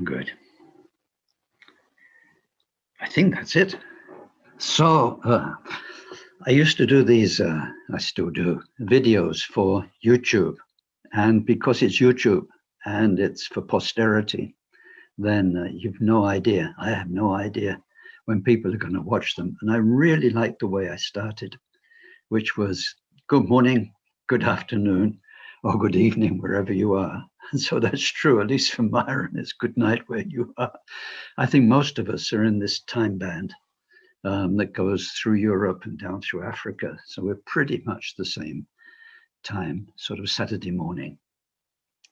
Good. I think that's it. So I used to do these, I still do, videos for YouTube. And because it's YouTube and it's for posterity, then you've no idea. I have no idea when people are going to watch them. And I really like the way I started, which was good morning, good afternoon, or good evening, wherever you are. And so that's true, at least for Myron, it's good night where you are. I think most of us are in this time band that goes through Europe and down through Africa. So we're pretty much the same time, sort of Saturday morning.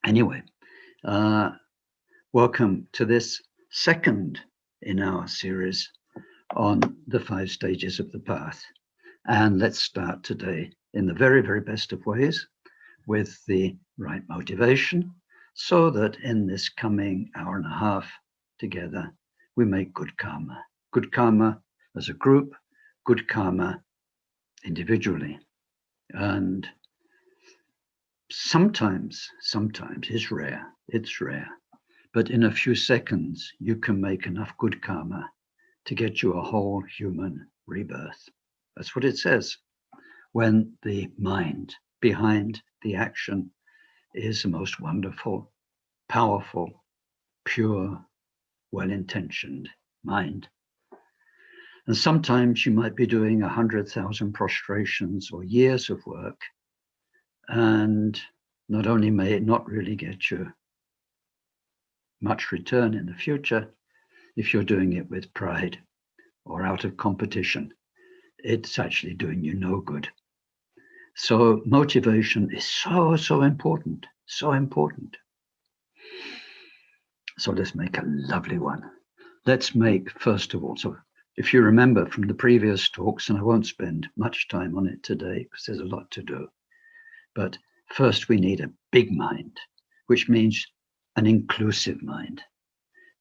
Anyway, welcome to this second in our series on the 5 stages of the path. And let's start today in the very, very best of ways with the right motivation, so that in this coming hour and a half together, we make good karma. Good karma as a group, good karma individually. And sometimes it's rare, but in a few seconds, you can make enough good karma to get you a whole human rebirth. That's what it says. When the mind behind the action is the most wonderful, powerful, pure, well-intentioned mind. And sometimes you might be doing 100,000 prostrations or years of work, and not only may it not really get you much return in the future, if you're doing it with pride or out of competition, it's actually doing you no good. So motivation is so important, so important. So let's make a lovely one. Let's make, first of all, so if you remember from the previous talks, and I won't spend much time on it today because there's a lot to do, but first we need a big mind, which means an inclusive mind.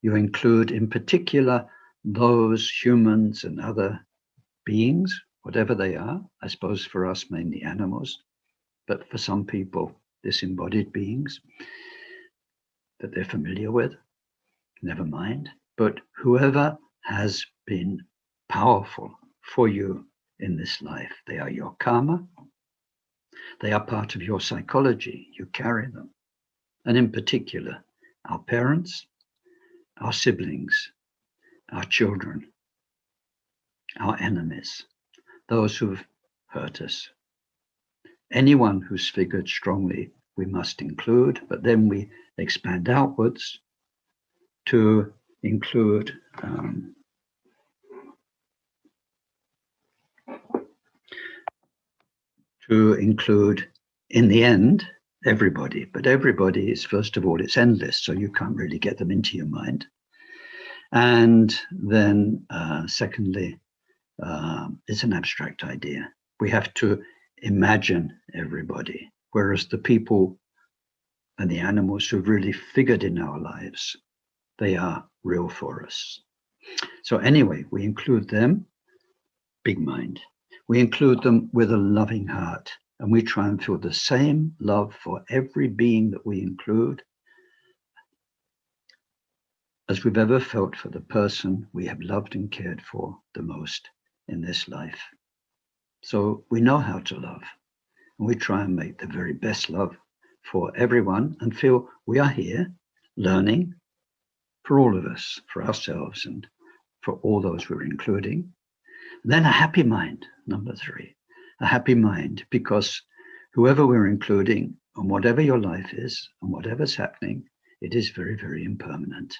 You include in particular those humans and other beings, whatever they are, I suppose for us mainly animals, but for some people, disembodied beings that they're familiar with, never mind. But whoever has been powerful for you in this life, they are your karma, they are part of your psychology, you carry them. And in particular, our parents, our siblings, our children, our enemies, those who've hurt us. Anyone who's figured strongly, we must include, but then we expand outwards to include in the end everybody. But everybody is, first of all, it's endless, so you can't really get them into your mind. And then secondly, it's an abstract idea. We have to imagine everybody, whereas the people and the animals who've really figured in our lives, they are real for us. So anyway, we include them, big mind. We include them with a loving heart, and we try and feel the same love for every being that we include as we've ever felt for the person we have loved and cared for the most in this life. So we know how to love, and we try and make the very best love for everyone and feel we are here learning for all of us, for ourselves and for all those we're including. And then a happy mind, number 3, a happy mind, because whoever we're including and whatever your life is and whatever's happening, it is very, very impermanent.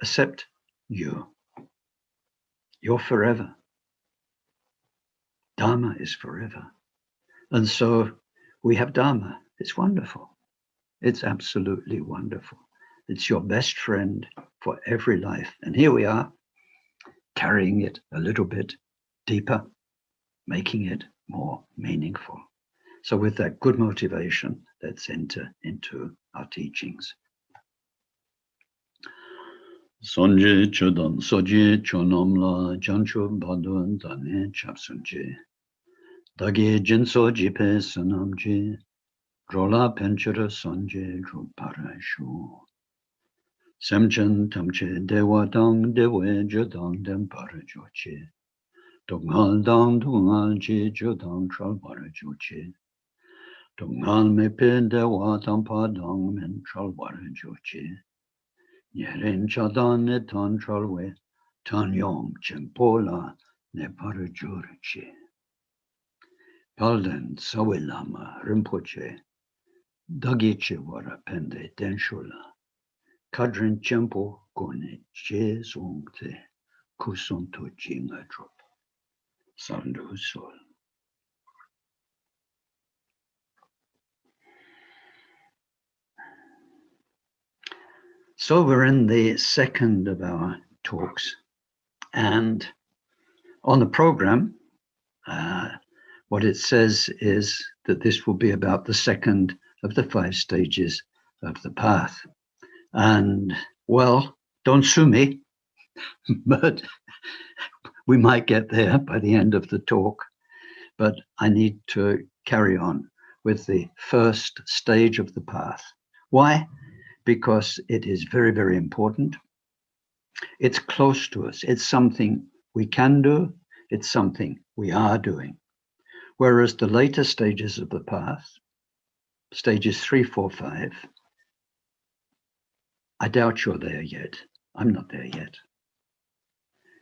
Except you. You're forever. Dharma is forever. And so we have Dharma. It's wonderful. It's absolutely wonderful. It's your best friend for every life. And here we are, carrying it a little bit deeper, making it more meaningful. So with that good motivation, let's enter into our teachings. Sonje chodan soje chonomla jancho badun dane chapsunje. Dage jinso jipe sanamje. Rola penchara sonje ruparashu. Samchen tamche dewa dang dewe jodang dem parajoche. Dongal dang dongal je jodang tral parajoche. Dongal me pen dewa dang padang men tral parajoche. Yeren chadan ne tan tralwe tan yom chempola ne parajoche. Palden sawelama rimpoche. Dagiche wara pende denshula. Kadrin chempo kone che zongte kusonto jinga drop. Sandu sol. So we're in the second of our talks, and on the program, what it says is that this will be about the second of the 5 stages of the path. And well, don't sue me, but we might get there by the end of the talk. But I need to carry on with the first stage of the path. Why? Because it is very, very important. It's close to us. It's something we can do. It's something we are doing. Whereas the later stages of the path, stages 3, 4, 5, I doubt you're there yet. I'm not there yet.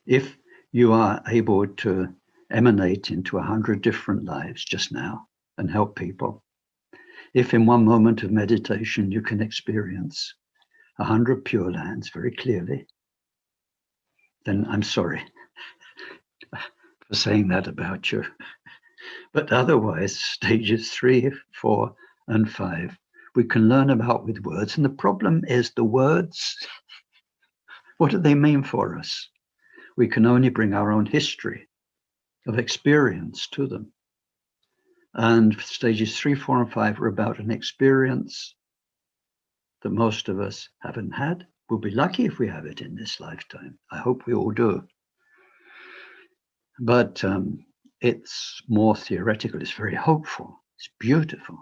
If you are able to emanate into 100 different lives just now and help people, if in one moment of meditation you can experience 100 pure lands very clearly, then I'm sorry for saying that about you. But otherwise, stages 3, 4, and 5, we can learn about with words. And the problem is the words, what do they mean for us? We can only bring our own history of experience to them. And stages 3, 4, and 5 are about an experience that most of us haven't had. We'll be lucky if we have it in this lifetime. I hope we all do. But it's more theoretical. It's very hopeful. It's beautiful.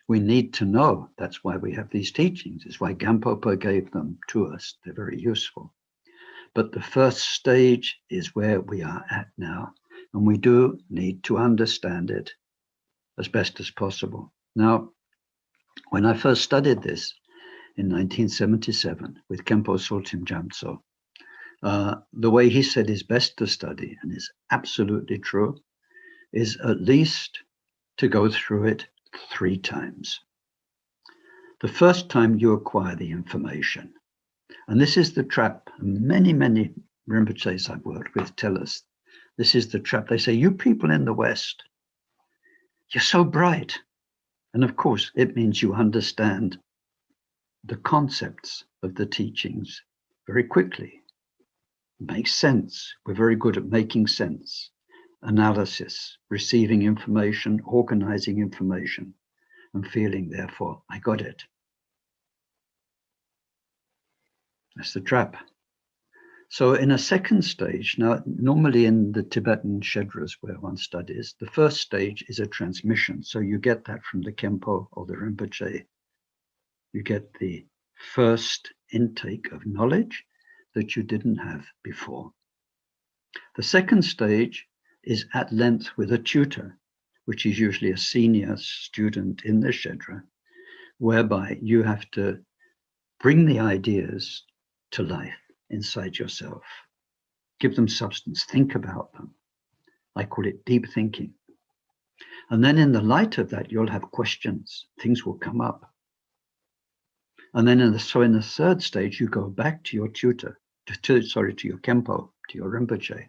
We need to know. That's why we have these teachings. It's why Gampopa gave them to us. They're very useful. But the first stage is where we are at now. And we do need to understand it as best as possible. Now, when I first studied this in 1977 with Khenpo Soltim Jamtso, the way he said is best to study, and is absolutely true, is at least to go through it 3 times. The first time you acquire the information, and this is the trap, many Rinpoches I've worked with tell us, this is the trap. They say, you people in the West, you're so bright. And of course, it means you understand the concepts of the teachings very quickly. It makes sense. We're very good at making sense. Analysis, receiving information, organizing information, and feeling, therefore, I got it. That's the trap. So in a second stage, now normally in the Tibetan Shedras where one studies, the first stage is a transmission. So you get that from the Khenpo or the Rinpoche. You get the first intake of knowledge that you didn't have before. The second stage is at length with a tutor, which is usually a senior student in the Shedra, whereby you have to bring the ideas to life inside yourself. Give them substance, think about them. I call it deep thinking. And then in the light of that, you'll have questions, things will come up. And then in the third stage, you go back to your tutor, to your Khenpo, to your Rinpoche.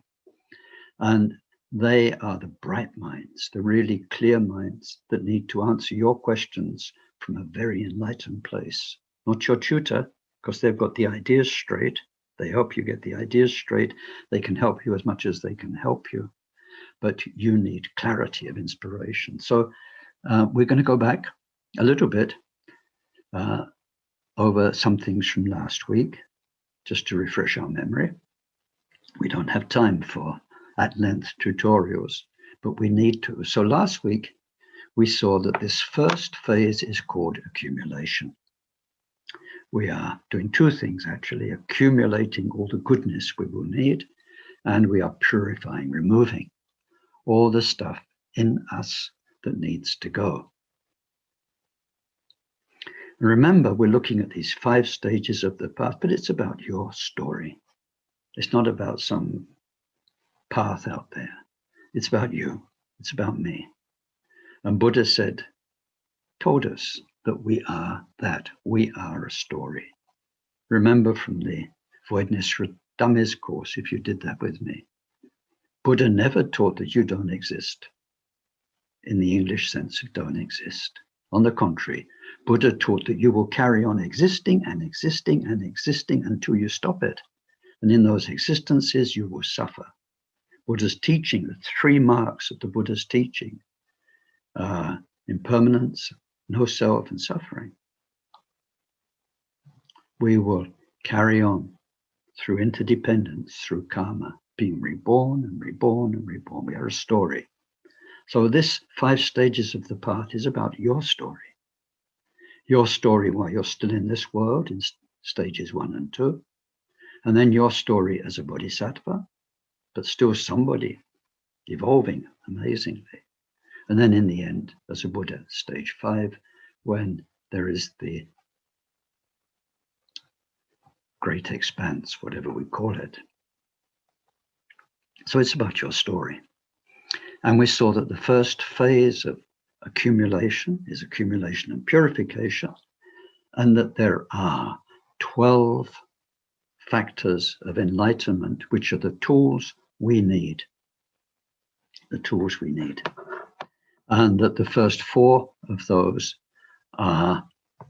And they are the bright minds, the really clear minds that need to answer your questions from a very enlightened place. Not your tutor, because they've got the ideas straight. They help you get the ideas straight. They can help you as much as they can help you. But you need clarity of inspiration. So we're going to go back a little bit over some things from last week, just to refresh our memory. We don't have time for at-length tutorials, but we need to. So last week, we saw that this first phase is called accumulation. we are doing two things, actually, accumulating all the goodness we will need, and we are purifying, removing all the stuff in us that needs to go. Remember, we're looking at these 5 stages of the path, but it's about your story. It's not about some path out there. It's about you. It's about me. And Buddha told us that we are that. We are a story. Remember from the Voidness Dummies course, if you did that with me, Buddha never taught that you don't exist in the English sense of don't exist. On the contrary, Buddha taught that you will carry on existing and existing and existing until you stop it. And in those existences, you will suffer. Buddha's teaching, the 3 marks of the Buddha's teaching, impermanence, no self, and suffering. We will carry on through interdependence, through karma, being reborn and reborn and reborn. We are a story. So this 5 stages of the path is about your story. Your story while you're still in this world in stages 1 and 2. And then your story as a bodhisattva, but still somebody evolving amazingly. And then in the end, as a Buddha, stage 5, when there is the great expanse, whatever we call it. So it's about your story. And we saw that the first phase of accumulation is accumulation and purification, and that there are 12 factors of enlightenment, which are the tools we need. The tools we need. And that the first 4 of those are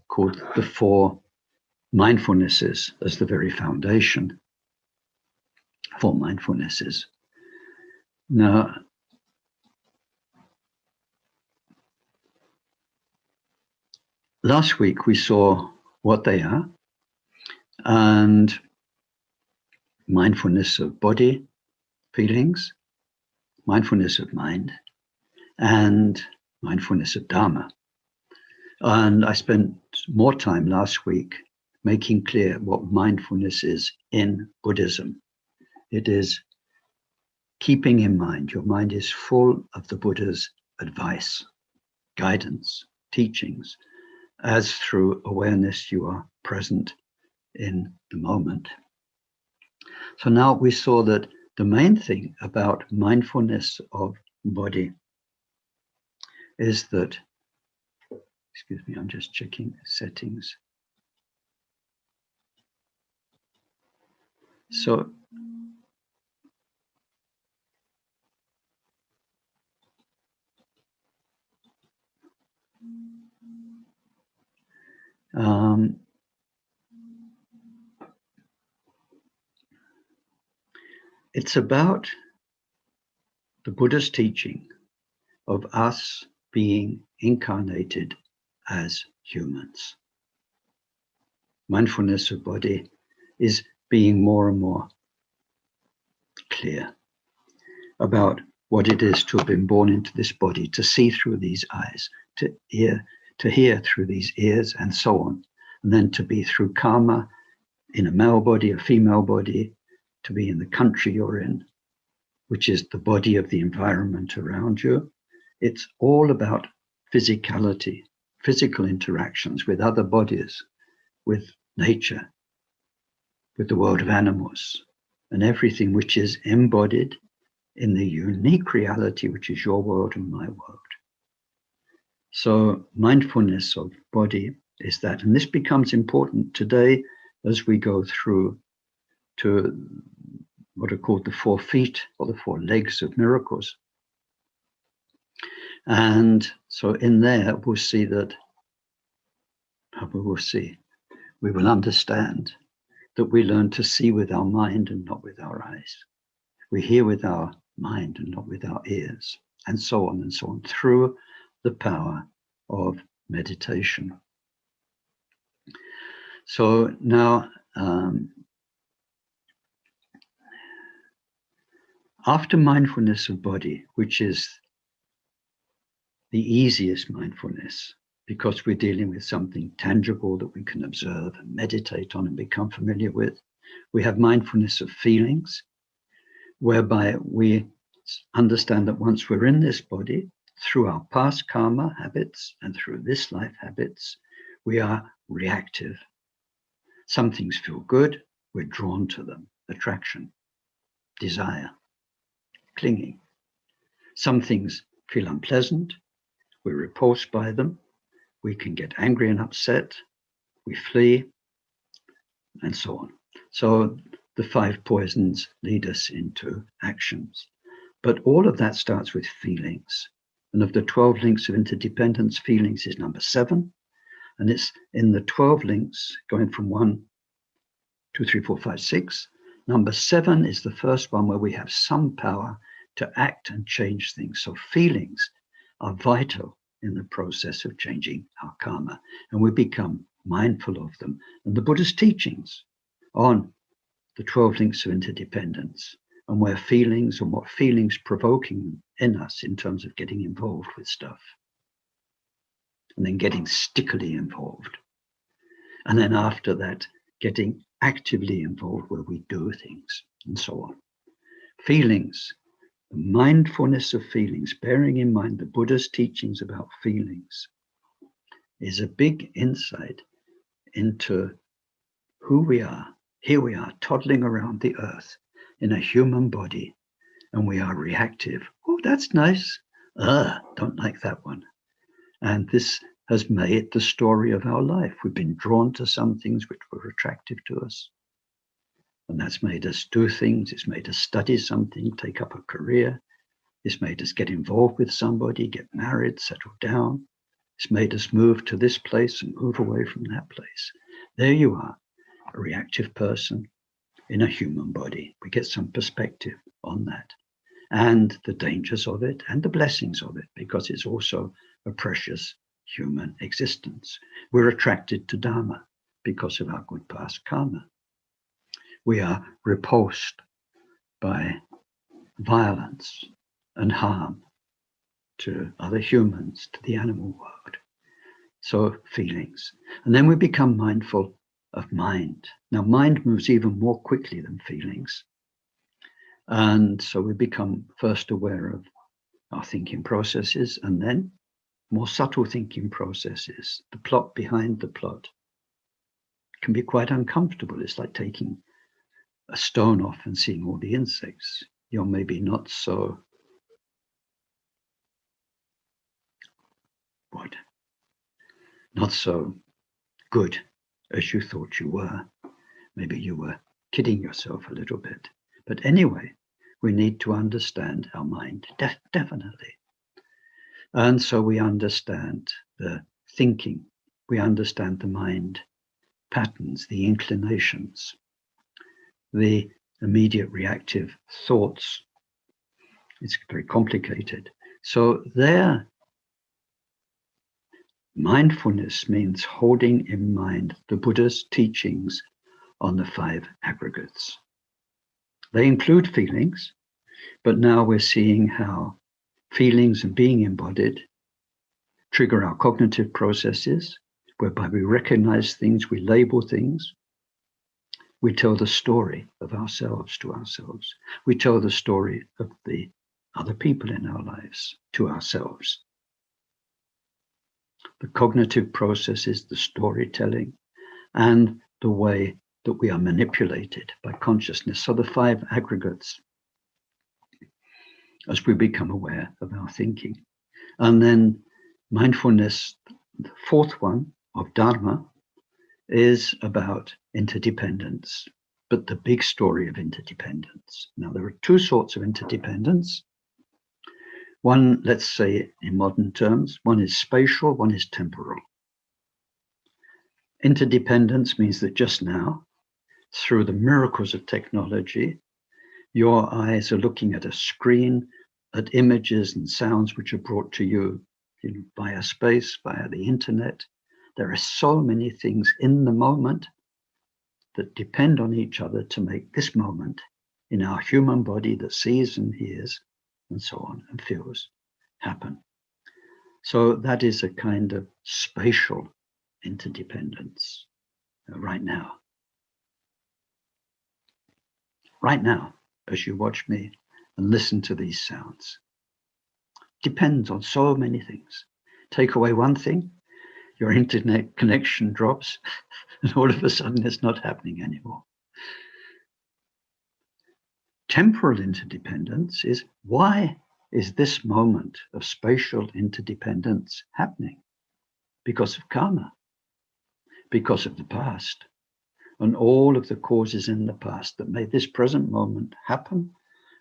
called the 4 mindfulnesses as the very foundation. 4 mindfulnesses. Now, last week we saw what they are, and mindfulness of body, feelings, mindfulness of mind, and mindfulness of Dharma. And I spent more time last week making clear what mindfulness is in Buddhism. It is keeping in mind, your mind is full of the Buddha's advice, guidance, teachings, as through awareness you are present in the moment. So now we saw that the main thing about mindfulness of body is that, excuse me, I'm just checking settings. So it's about the Buddha's teaching of us being incarnated as humans. Mindfulness of body is being more and more clear about what it is to have been born into this body, to see through these eyes, to hear through these ears, and so on. And then to be through karma in a male body, a female body, to be in the country you're in, which is the body of the environment around you. It's all about physicality, physical interactions with other bodies, with nature, with the world of animals, and everything which is embodied in the unique reality which is your world and my world. So mindfulness of body is that, and this becomes important today as we go through to what are called the 4 feet or the 4 legs of miracles. And so in there, we'll see that, we will understand that we learn to see with our mind and not with our eyes. We hear with our mind and not with our ears, and so on, through the power of meditation. So now, after mindfulness of body, which is the easiest mindfulness, because we're dealing with something tangible that we can observe and meditate on and become familiar with. We have mindfulness of feelings, whereby we understand that once we're in this body, through our past karma habits and through this life habits, we are reactive. Some things feel good, we're drawn to them. Attraction, desire, clinging. Some things feel unpleasant, we're repulsed by them. We can get angry and upset, we flee, and so on. So the 5 poisons lead us into actions. But all of that starts with feelings. And of the 12 links of interdependence, feelings is number 7. And it's in the 12 links going from 1, 2, 3, 4, 5, 6. Number 7 is the first one where we have some power to act and change things. So feelings are vital in the process of changing our karma, and we become mindful of them. And the Buddha's teachings on the 12 links of interdependence and where feelings and what feelings provoking in us in terms of getting involved with stuff, and then getting stickily involved, and then after that getting actively involved where we do things, and so on. Feelings, the mindfulness of feelings, bearing in mind the Buddha's teachings about feelings, is a big insight into who we are. Here we are toddling around the earth in a human body, and we are reactive. Oh, that's nice. Don't like that one. And this has made the story of our life. We've been drawn to some things which were attractive to us. And that's made us do things. It's made us study something, take up a career. It's made us get involved with somebody, get married, settle down. It's made us move to this place and move away from that place. There you are, a reactive person in a human body. We get some perspective on that and the dangers of it and the blessings of it, because it's also a precious human existence. We're attracted to Dharma because of our good past karma. We are repulsed by violence and harm to other humans, to the animal world. So feelings. And then we become mindful of mind. Now, mind moves even more quickly than feelings. And so we become first aware of our thinking processes, and then more subtle thinking processes, the plot behind the plot. It can be quite uncomfortable. It's like taking a stone off and seeing all the insects. You're maybe not so good as you thought you were. Maybe you were kidding yourself a little bit. But anyway, we need to understand our mind, definitely. And so we understand the thinking, we understand the mind patterns, the inclinations, the immediate reactive thoughts. It's very complicated. So there, mindfulness means holding in mind the Buddha's teachings on the 5 aggregates. They include feelings, but now we're seeing how feelings and being embodied trigger our cognitive processes, whereby we recognize things, we label things, we tell the story of ourselves to ourselves. We tell the story of the other people in our lives to ourselves. The cognitive processes, the storytelling, and the way that we are manipulated by consciousness. So the 5 aggregates as we become aware of our thinking. And then mindfulness, the 4th one of Dharma, is about interdependence, but the big story of interdependence. Now, there are 2 sorts of interdependence. One, let's say in modern terms, one is spatial, one is temporal. Interdependence means that just now, through the miracles of technology, your eyes are looking at a screen, at images and sounds which are brought to you, via space, via the internet. There are so many things in the moment that depend on each other to make this moment in our human body that sees and hears and so on and feels happen. So that is a kind of spatial interdependence right now. Right now, as you watch me and listen to these sounds, depends on so many things. Take away one thing, your internet connection drops, and all of a sudden it's not happening anymore. Temporal interdependence is, why is this moment of spatial interdependence happening? Because of karma, because of the past, and all of the causes in the past that made this present moment happen,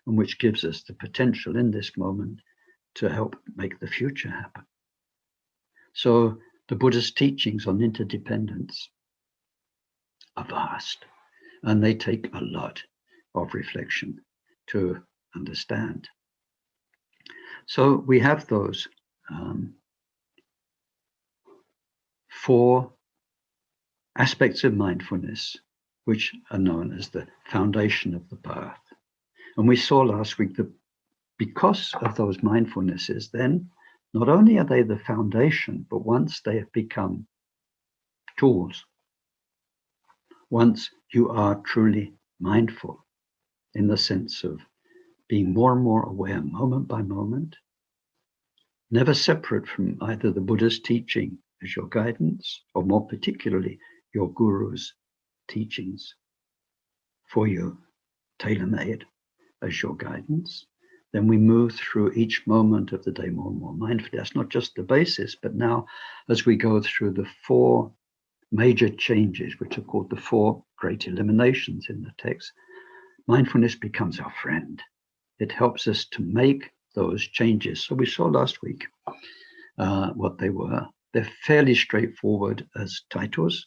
and which gives us the potential in this moment to help make the future happen. So the Buddha's teachings on interdependence are vast, and they take a lot of reflection to understand. So we have those 4 aspects of mindfulness, which are known as the foundation of the path. And we saw last week that because of those mindfulnesses, then not only are they the foundation, but once they have become tools, once you are truly mindful in the sense of being more and more aware moment by moment, never separate from either the Buddha's teaching as your guidance, or more particularly your guru's teachings for you, tailor-made as your guidance, then we move through each moment of the day more and more mindfully. That's not just the basis, but now as we go through the 4 major changes, which are called the 4 great eliminations in the text, mindfulness becomes our friend. It helps us to make those changes. So we saw last week what they were. They're fairly straightforward as titles.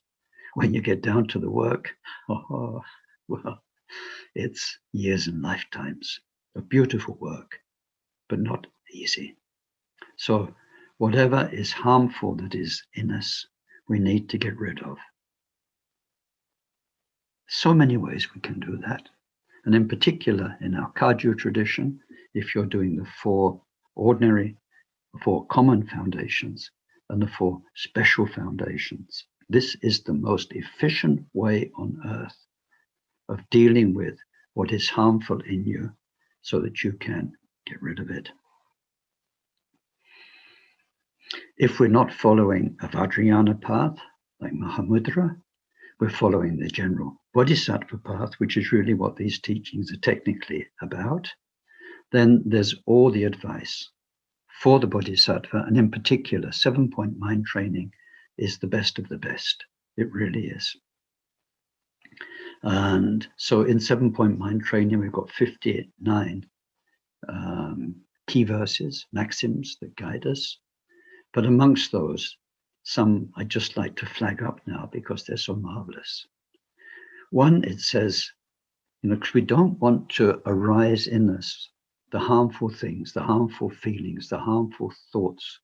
When you get down to the work, well, it's years and lifetimes of beautiful work, but not easy. So whatever is harmful that is in us, we need to get rid of. So many ways we can do that. And in particular, in our Kagyu tradition, if you're doing the 4 ordinary, 4 common foundations, and the 4 special foundations, this is the most efficient way on earth of dealing with what is harmful in you so that you can get rid of it. If we're not following a Vajrayana path, like Mahamudra, we're following the general Bodhisattva path, which is really what these teachings are technically about, then there's all the advice for the Bodhisattva, and in particular, 7-point mind training is the best of the best. It really is. And so in 7-point mind training, we've got 59 key verses, maxims that guide us. But amongst those, some I just like to flag up now because they're so marvelous. One, it says, because we don't want to arise in us the harmful things, the harmful feelings, the harmful thoughts,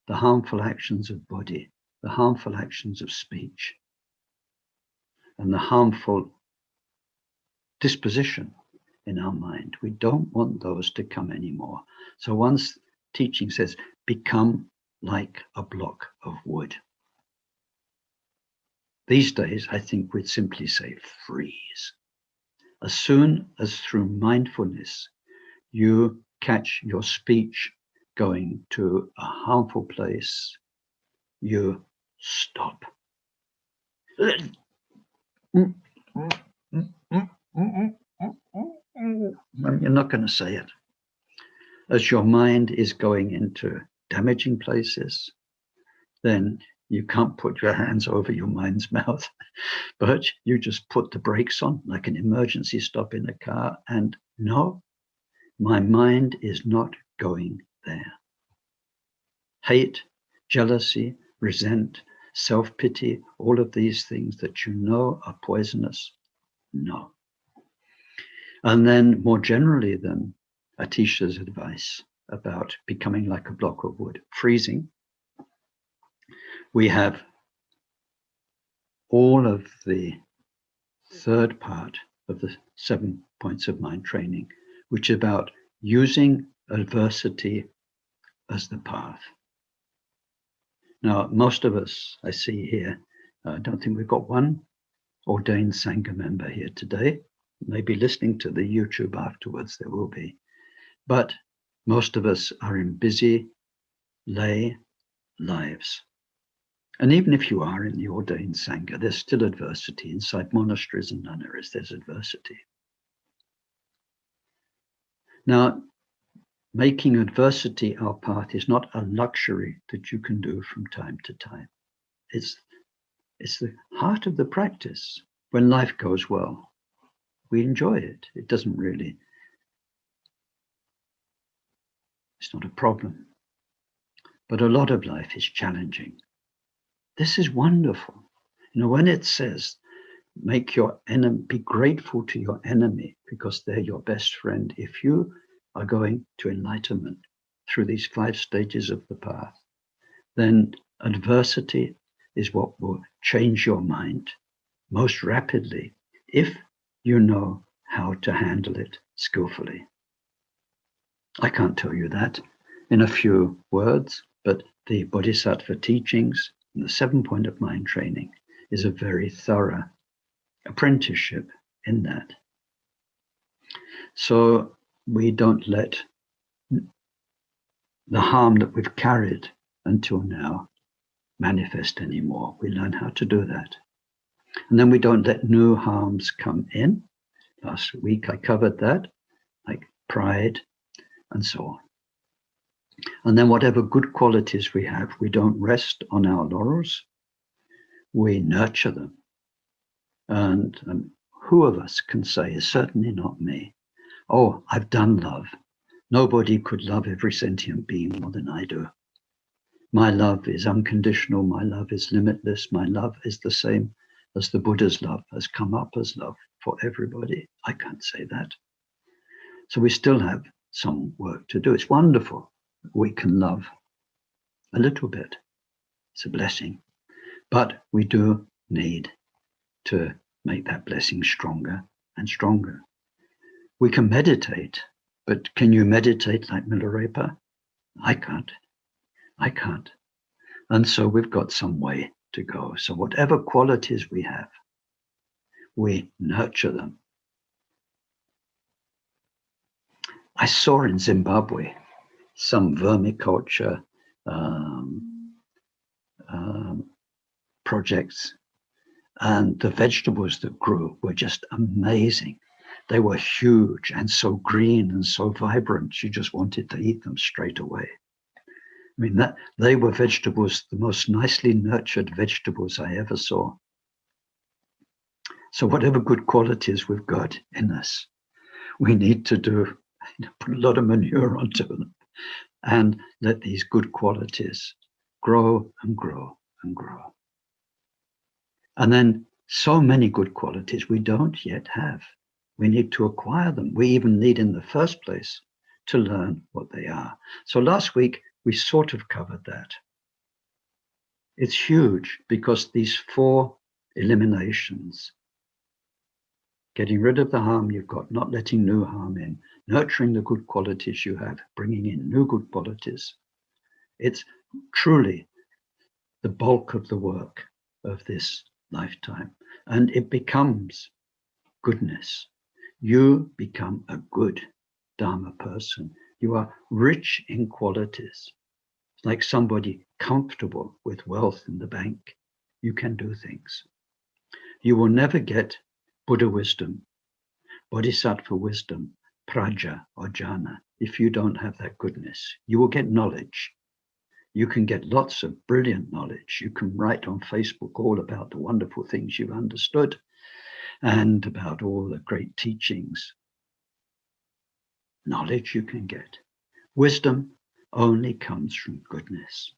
the harmful actions of body, the harmful actions of speech, and the harmful disposition in our mind. We don't want those to come anymore. So once teaching says, become like a block of wood. These days, I think we'd simply say freeze. As soon as through mindfulness, you catch your speech going to a harmful place, you stop. You're not going to say it. As your mind is going into damaging places, then you can't put your hands over your mind's mouth, but you just put the brakes on like an emergency stop in a car, and no, my mind is not going there. Hate, jealousy, resent, self-pity, all of these things that you know are poisonous, no. And then more generally than Atisha's advice about becoming like a block of wood, freezing, we have all of the third part of the 7 points of mind training, which is about using adversity as the path. Now, most of us, I see here, I don't think we've got one ordained Sangha member here today. Maybe listening to the YouTube afterwards, there will be. But most of us are in busy lay lives. And even if you are in the ordained Sangha, there's still adversity. Inside monasteries and nunneries, there's adversity. Now, making adversity our path is not a luxury that you can do from time to time. It's the heart of the practice. When life goes well, we enjoy it. It doesn't really, it's not a problem. But a lot of life is challenging. This is wonderful. You know, when it says, make your enemy, be grateful to your enemy because they're your best friend. If you are going to enlightenment through these 5 stages of the path, then adversity is what will change your mind most rapidly if you know how to handle it skillfully. I can't tell you that in a few words, but the Bodhisattva teachings and the 7-point of mind training is a very thorough apprenticeship in that. So we don't let the harm that we've carried until now manifest anymore. We learn how to do that. And then we don't let new harms come in. Last week I covered that, like pride and so on. And then whatever good qualities we have, we don't rest on our laurels. We nurture them. And who of us can say, certainly not me, oh, I've done love. Nobody could love every sentient being more than I do. My love is unconditional. My love is limitless. My love is the same as the Buddha's love, has come up as love for everybody. I can't say that. So we still have some work to do. It's wonderful that we can love a little bit. It's a blessing. But we do need to make that blessing stronger and stronger. We can meditate, but can you meditate like Milarepa? I can't. And so we've got some way to go. So whatever qualities we have, we nurture them. I saw in Zimbabwe some vermiculture projects, and the vegetables that grew were just amazing. They were huge and so green and so vibrant, you just wanted to eat them straight away. I mean, that they were vegetables, the most nicely nurtured vegetables I ever saw. So whatever good qualities we've got in us, we need to do, put a lot of manure onto them and let these good qualities grow and grow and grow. And then so many good qualities we don't yet have. We need to acquire them. We even need in the first place to learn what they are. So last week, we sort of covered that. It's huge because these 4 eliminations, getting rid of the harm you've got, not letting new harm in, nurturing the good qualities you have, bringing in new good qualities. It's truly the bulk of the work of this lifetime. And it becomes goodness. You become a good Dharma person. You are rich in qualities. Like somebody comfortable with wealth in the bank. You can do things. You will never get Buddha wisdom, Bodhisattva wisdom, praja or jhana if you don't have that goodness. You will get knowledge. You can get lots of brilliant knowledge. You can write on Facebook all about the wonderful things you've understood and about all the great teachings. Knowledge you can get. Wisdom only comes from goodness.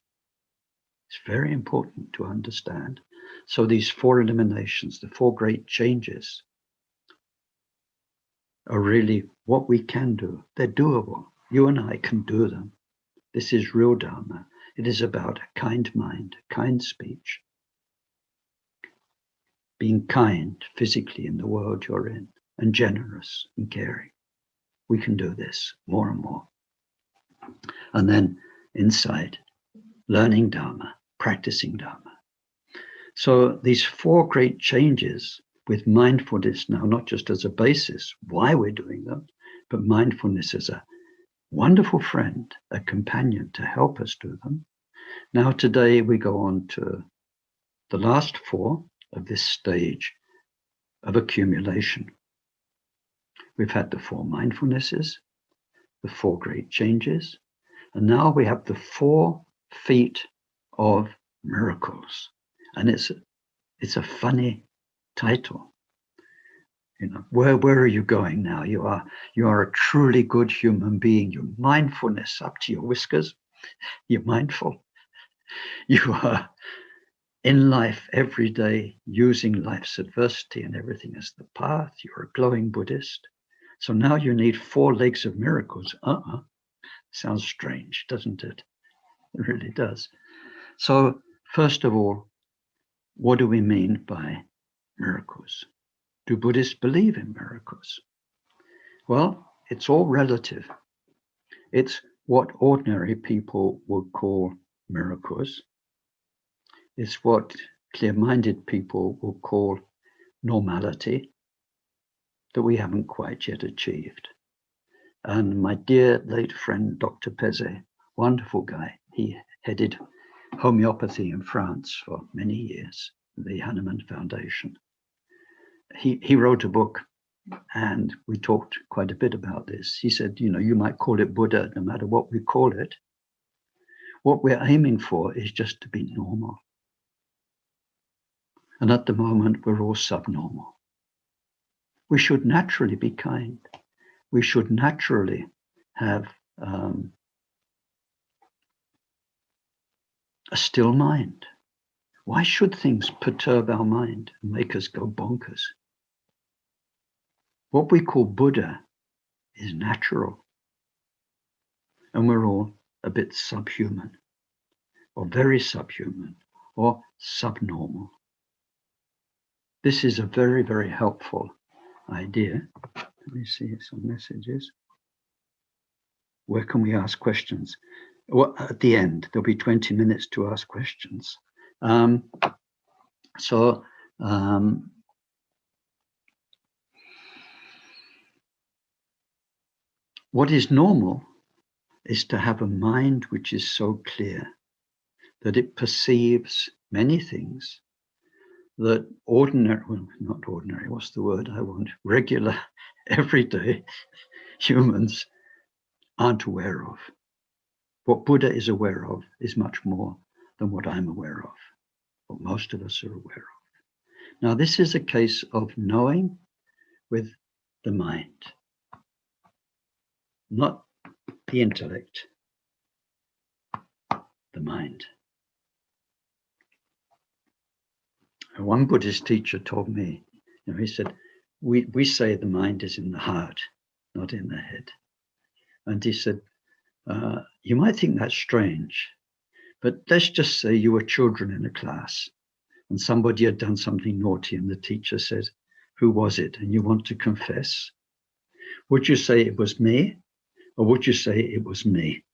It's very important to understand. So these 4 eliminations, the 4 great changes, are really what we can do. They're doable. You and I can do them. This is real Dharma. It is about a kind mind, kind speech, being kind physically in the world you're in, and generous and caring. We can do this more and more. And then inside, learning Dharma, practicing Dharma. So these four great changes with mindfulness now, not just as a basis, why we're doing them, but mindfulness as a wonderful friend, a companion to help us do them. Now today we go on to the last four of this stage of accumulation. We've had the four mindfulnesses, the four great changes, and now we have the 4 feet of miracles. And it's a funny title. You know, where are you going now? You are a truly good human being. Your mindfulness up to your whiskers. You're mindful. You are in life every day, using life's adversity and everything as the path. You're a glowing Buddhist. So now you need 4 legs of miracles. Sounds strange, doesn't it? It really does. So first of all, what do we mean by miracles? Do Buddhists believe in miracles? Well, it's all relative. It's what ordinary people would call miracles. It's what clear-minded people will call normality that we haven't quite yet achieved. And my dear late friend, Dr. Pezet, wonderful guy, he headed homeopathy in France for many years, the Hahnemann Foundation. He wrote a book, and we talked quite a bit about this. He said, you know, you might call it Buddha, no matter what we call it. What we're aiming for is just to be normal. And at the moment, we're all subnormal. We should naturally be kind. We should naturally have a still mind. Why should things perturb our mind and make us go bonkers? What we call Buddha is natural. And we're all a bit subhuman, or very subhuman, or subnormal. This is a very, very helpful idea. Let me see some messages. Where can we ask questions? Well, at the end, there'll be 20 minutes to ask questions. What is normal is to have a mind which is so clear that it perceives many things that regular, everyday humans aren't aware of. What Buddha is aware of is much more than what I'm aware of, what most of us are aware of. Now, this is a case of knowing with the mind, not the intellect, the mind. One Buddhist teacher told me, he said, we say the mind is in the heart, not in the head. And he said, you might think that's strange, but let's just say you were children in a class and somebody had done something naughty and the teacher says, who was it? And you want to confess. Would you say it was me? Or would you say it was me?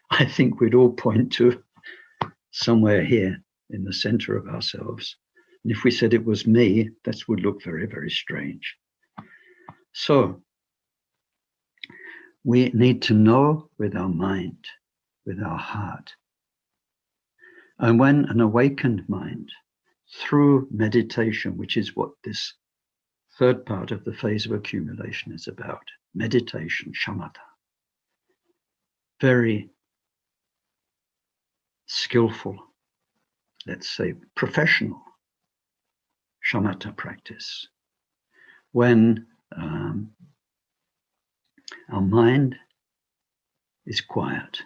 I think we'd all point to somewhere here in the center of ourselves. And if we said it was me, that would look very, very strange. So we need to know with our mind, with our heart. And when an awakened mind, through meditation, which is what this third part of the phase of accumulation is about, meditation, shamatha, very skillful, let's say professional shamatha practice. When our mind is quiet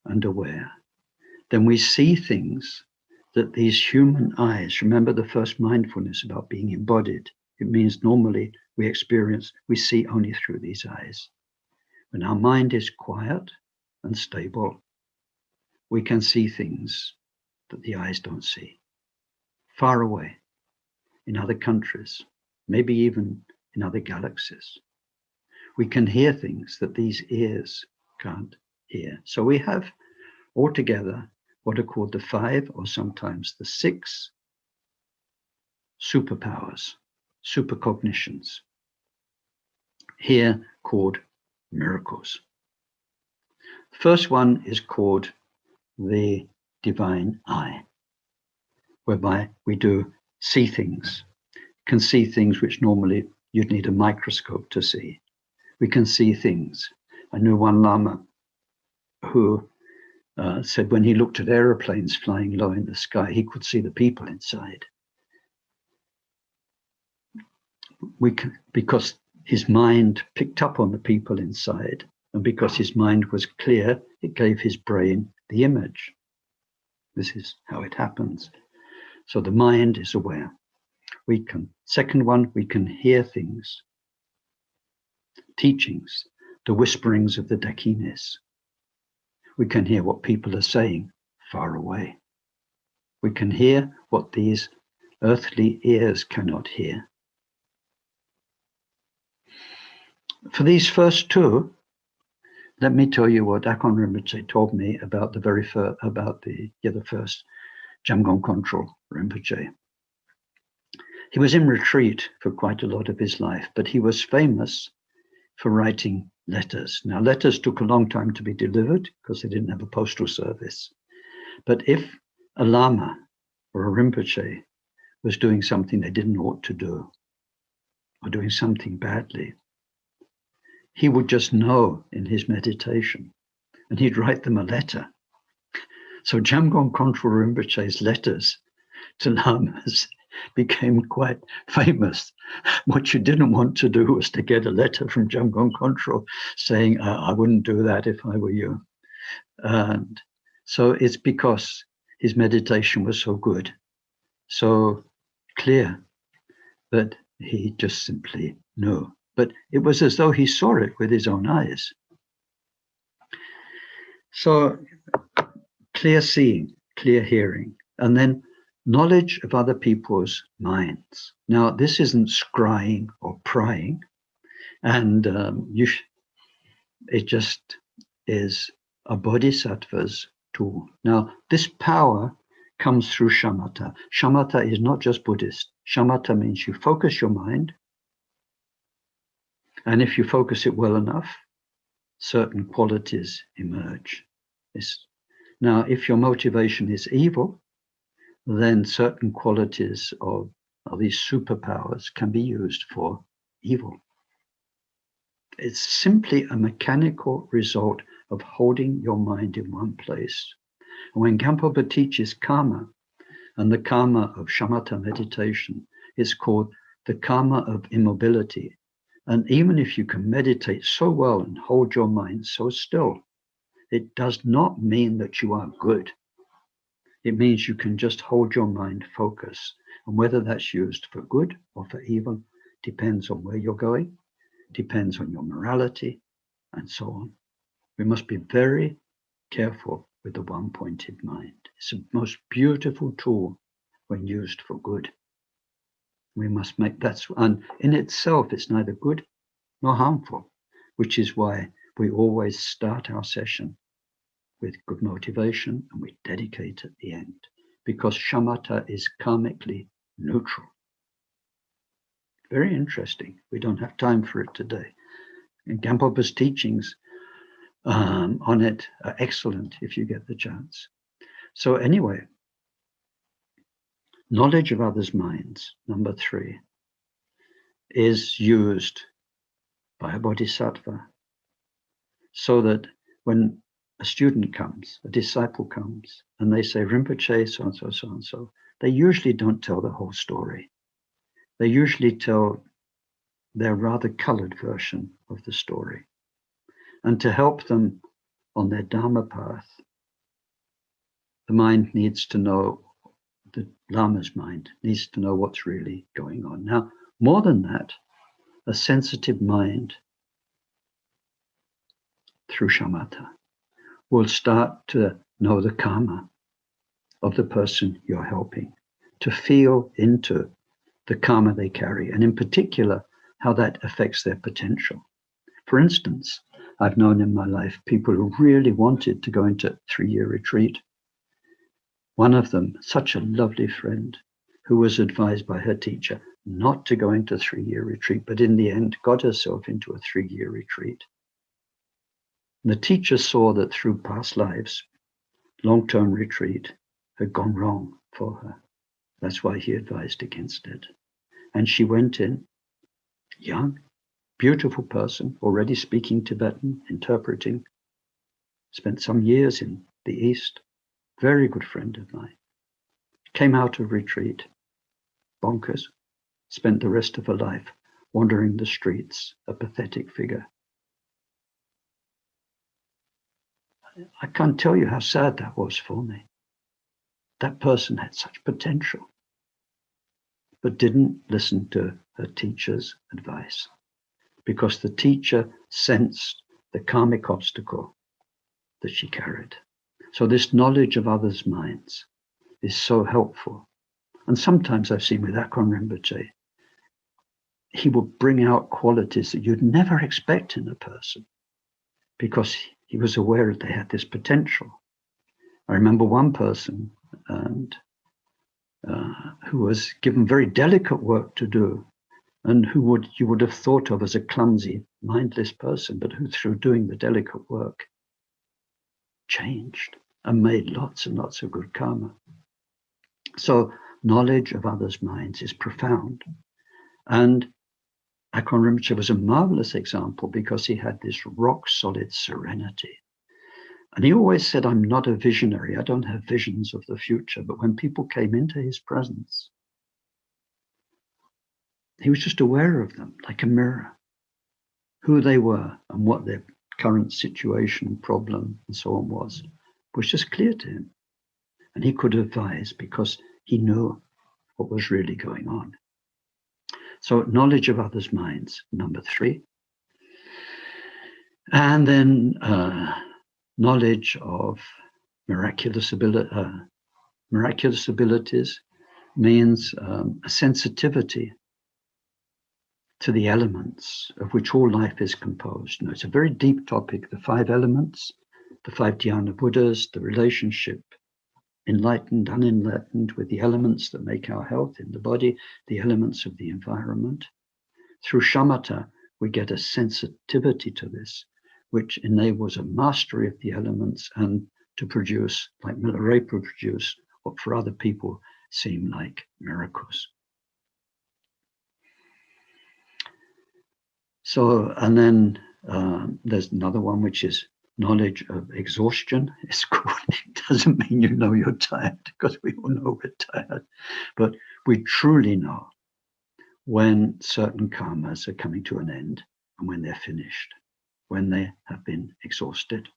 and aware, then we see things that these human eyes, remember the first mindfulness about being embodied, it means normally we see only through these eyes. When our mind is quiet and stable, we can see things that the eyes don't see, far away, in other countries, maybe even in other galaxies. We can hear things that these ears can't hear. So we have altogether what are called the 5 or sometimes the 6 superpowers, supercognitions, here called miracles. First one is called the divine eye, whereby we do see things, can see things which normally you'd need a microscope to see. We can see things. I knew one Lama who said when he looked at aeroplanes flying low in the sky, he could see the people inside. Because his mind picked up on the people inside, and because his mind was clear, it gave his brain the image. This is how it happens. So the mind is aware. Second one, we can hear things, teachings, the whisperings of the dakinis. We can hear what people are saying far away. We can hear what these earthly ears cannot hear. For these first two, let me tell you what Akon Rinpoche told me about the first Jamgon Kongtrul Rinpoche. He was in retreat for quite a lot of his life, but he was famous for writing letters. Now, letters took a long time to be delivered because they didn't have a postal service. But if a Lama or a Rinpoche was doing something they didn't ought to do, or doing something badly, he would just know in his meditation, and he'd write them a letter. So Jamgon Kongtrul Rinpoche's letters to Lamas became quite famous. What you didn't want to do was to get a letter from Jamgon Kongtrul saying, I wouldn't do that if I were you. And so it's because his meditation was so good, so clear, that he just simply knew. But it was as though he saw it with his own eyes. So clear seeing, clear hearing, and then knowledge of other people's minds. Now, this isn't scrying or prying, and it just is a bodhisattva's tool. Now, this power comes through shamatha. Shamatha is not just Buddhist. Shamatha means you focus your mind, and if you focus it well enough, certain qualities emerge. Now, if your motivation is evil, then certain qualities of these superpowers can be used for evil. It's simply a mechanical result of holding your mind in one place. And when Gampopa teaches karma, and the karma of shamatha meditation is called the karma of immobility. And even if you can meditate so well and hold your mind so still, it does not mean that you are good. It means you can just hold your mind focused. And whether that's used for good or for evil depends on where you're going, depends on your morality, and so on. We must be very careful with the one-pointed mind. It's the most beautiful tool when used for good. We must make that, and in itself, it's neither good nor harmful, which is why we always start our session with good motivation and we dedicate at the end, because shamatha is karmically neutral. Very interesting. We don't have time for it today. And Gampopa's teachings on it are excellent if you get the chance. So anyway, knowledge of others' minds, number 3, is used by a bodhisattva so that when a student comes, a disciple comes, and they say, Rinpoche, so-and-so, so-and-so, they usually don't tell the whole story. They usually tell their rather colored version of the story. And to help them on their Dharma path, the mind needs to know, the Lama's mind needs to know what's really going on. Now, more than that, a sensitive mind through shamatha will start to know the karma of the person you're helping, to feel into the karma they carry, and in particular, how that affects their potential. For instance, I've known in my life people who really wanted to go into a 3-year retreat, One of them, such a lovely friend, who was advised by her teacher not to go into a 3-year retreat, but in the end got herself into a 3-year retreat. And the teacher saw that through past lives, long-term retreat had gone wrong for her. That's why he advised against it. And she went in, young, beautiful person, already speaking Tibetan, interpreting, spent some years in the East, very good friend of mine. Came out of retreat, bonkers, spent the rest of her life wandering the streets, a pathetic figure. I can't tell you how sad that was for me. That person had such potential, but didn't listen to her teacher's advice, because the teacher sensed the karmic obstacle that she carried. So this knowledge of others' minds is so helpful. And sometimes I've seen with Akon Rinpoche, he will bring out qualities that you'd never expect in a person, because he was aware that they had this potential. I remember one person who was given very delicate work to do, and who you would have thought of as a clumsy, mindless person, but who through doing the delicate work changed and made lots and lots of good karma. So knowledge of others' minds is profound. And Akon Rinpoche was a marvelous example because he had this rock-solid serenity. And he always said, I'm not a visionary. I don't have visions of the future. But when people came into his presence, he was just aware of them, like a mirror, who they were and what their current situation, problem, and so on was just clear to him. And he could advise because he knew what was really going on. So knowledge of others' minds, number 3. And then knowledge of miraculous abilities means a sensitivity to the elements of which all life is composed. You know, it's a very deep topic, the 5 elements, the 5 dhyana Buddhas, the relationship, enlightened, unenlightened, with the elements that make our health in the body, the elements of the environment. Through Shamatha, we get a sensitivity to this, which enables a mastery of the elements and to produce, like Milarepa produced, what for other people seem like miracles. So, and then there's another one, which is knowledge of exhaustion. It's good. It doesn't mean you know you're tired, because we all know we're tired. But we truly know when certain karmas are coming to an end and when they're finished, when they have been exhausted.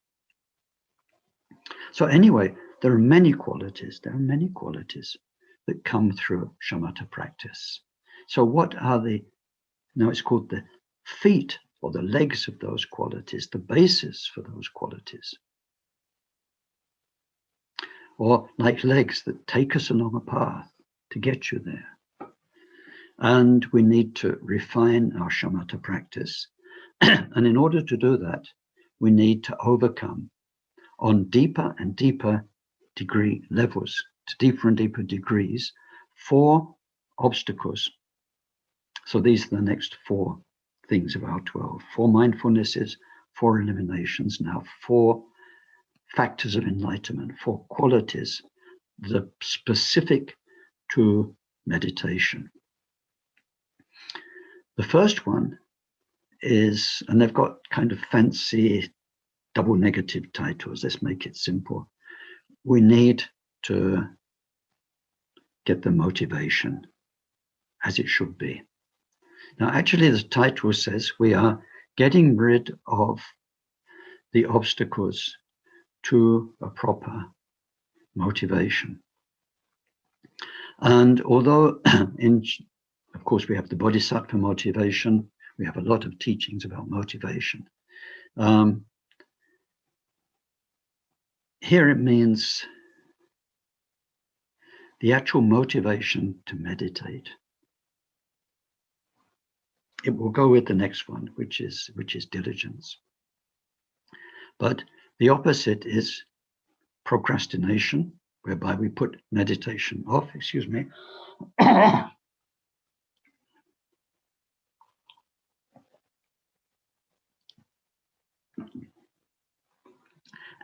So anyway, there are many qualities. There are many qualities that come through shamatha practice. So what are the, now it's called the feet or the legs of those qualities, the basis for those qualities. Or like legs that take us along a path to get you there. And we need to refine our shamatha practice. And in order to do that, we need to overcome on deeper and deeper degree levels, to deeper and deeper degrees, 4 obstacles. So these are the next 4 things of our 12. 4 mindfulnesses, 4 eliminations, now 4 factors of enlightenment, 4 qualities that are specific to meditation. The first one is, and they've got kind of fancy double negative titles. Let's make it simple. We need to get the motivation as it should be. Now, actually, the title says we are getting rid of the obstacles to a proper motivation. And although, of course, we have the bodhisattva motivation, we have a lot of teachings about motivation. Here it means the actual motivation to meditate. It will go with the next one, which is diligence. But the opposite is procrastination, whereby we put meditation off, excuse me.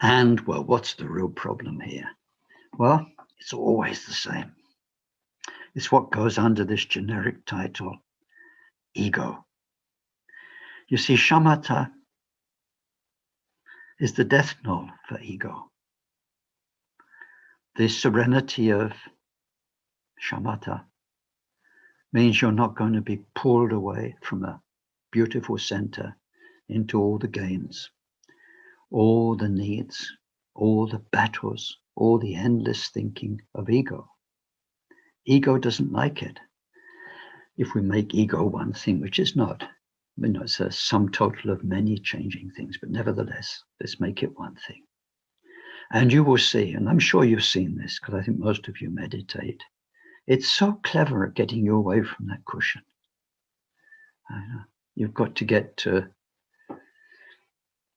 And, well, what's the real problem here? Well, it's always the same. It's what goes under this generic title, ego. You see, shamatha is the death knell for ego. The serenity of shamatha means you're not going to be pulled away from a beautiful center into all the gains, all the needs, all the battles, all the endless thinking of ego. Ego doesn't like it. If we make ego one thing, which is not, it's a sum total of many changing things, but nevertheless, let's make it one thing. And you will see, and I'm sure you've seen this, because I think most of you meditate, it's so clever at getting you away from that cushion. You've got to get to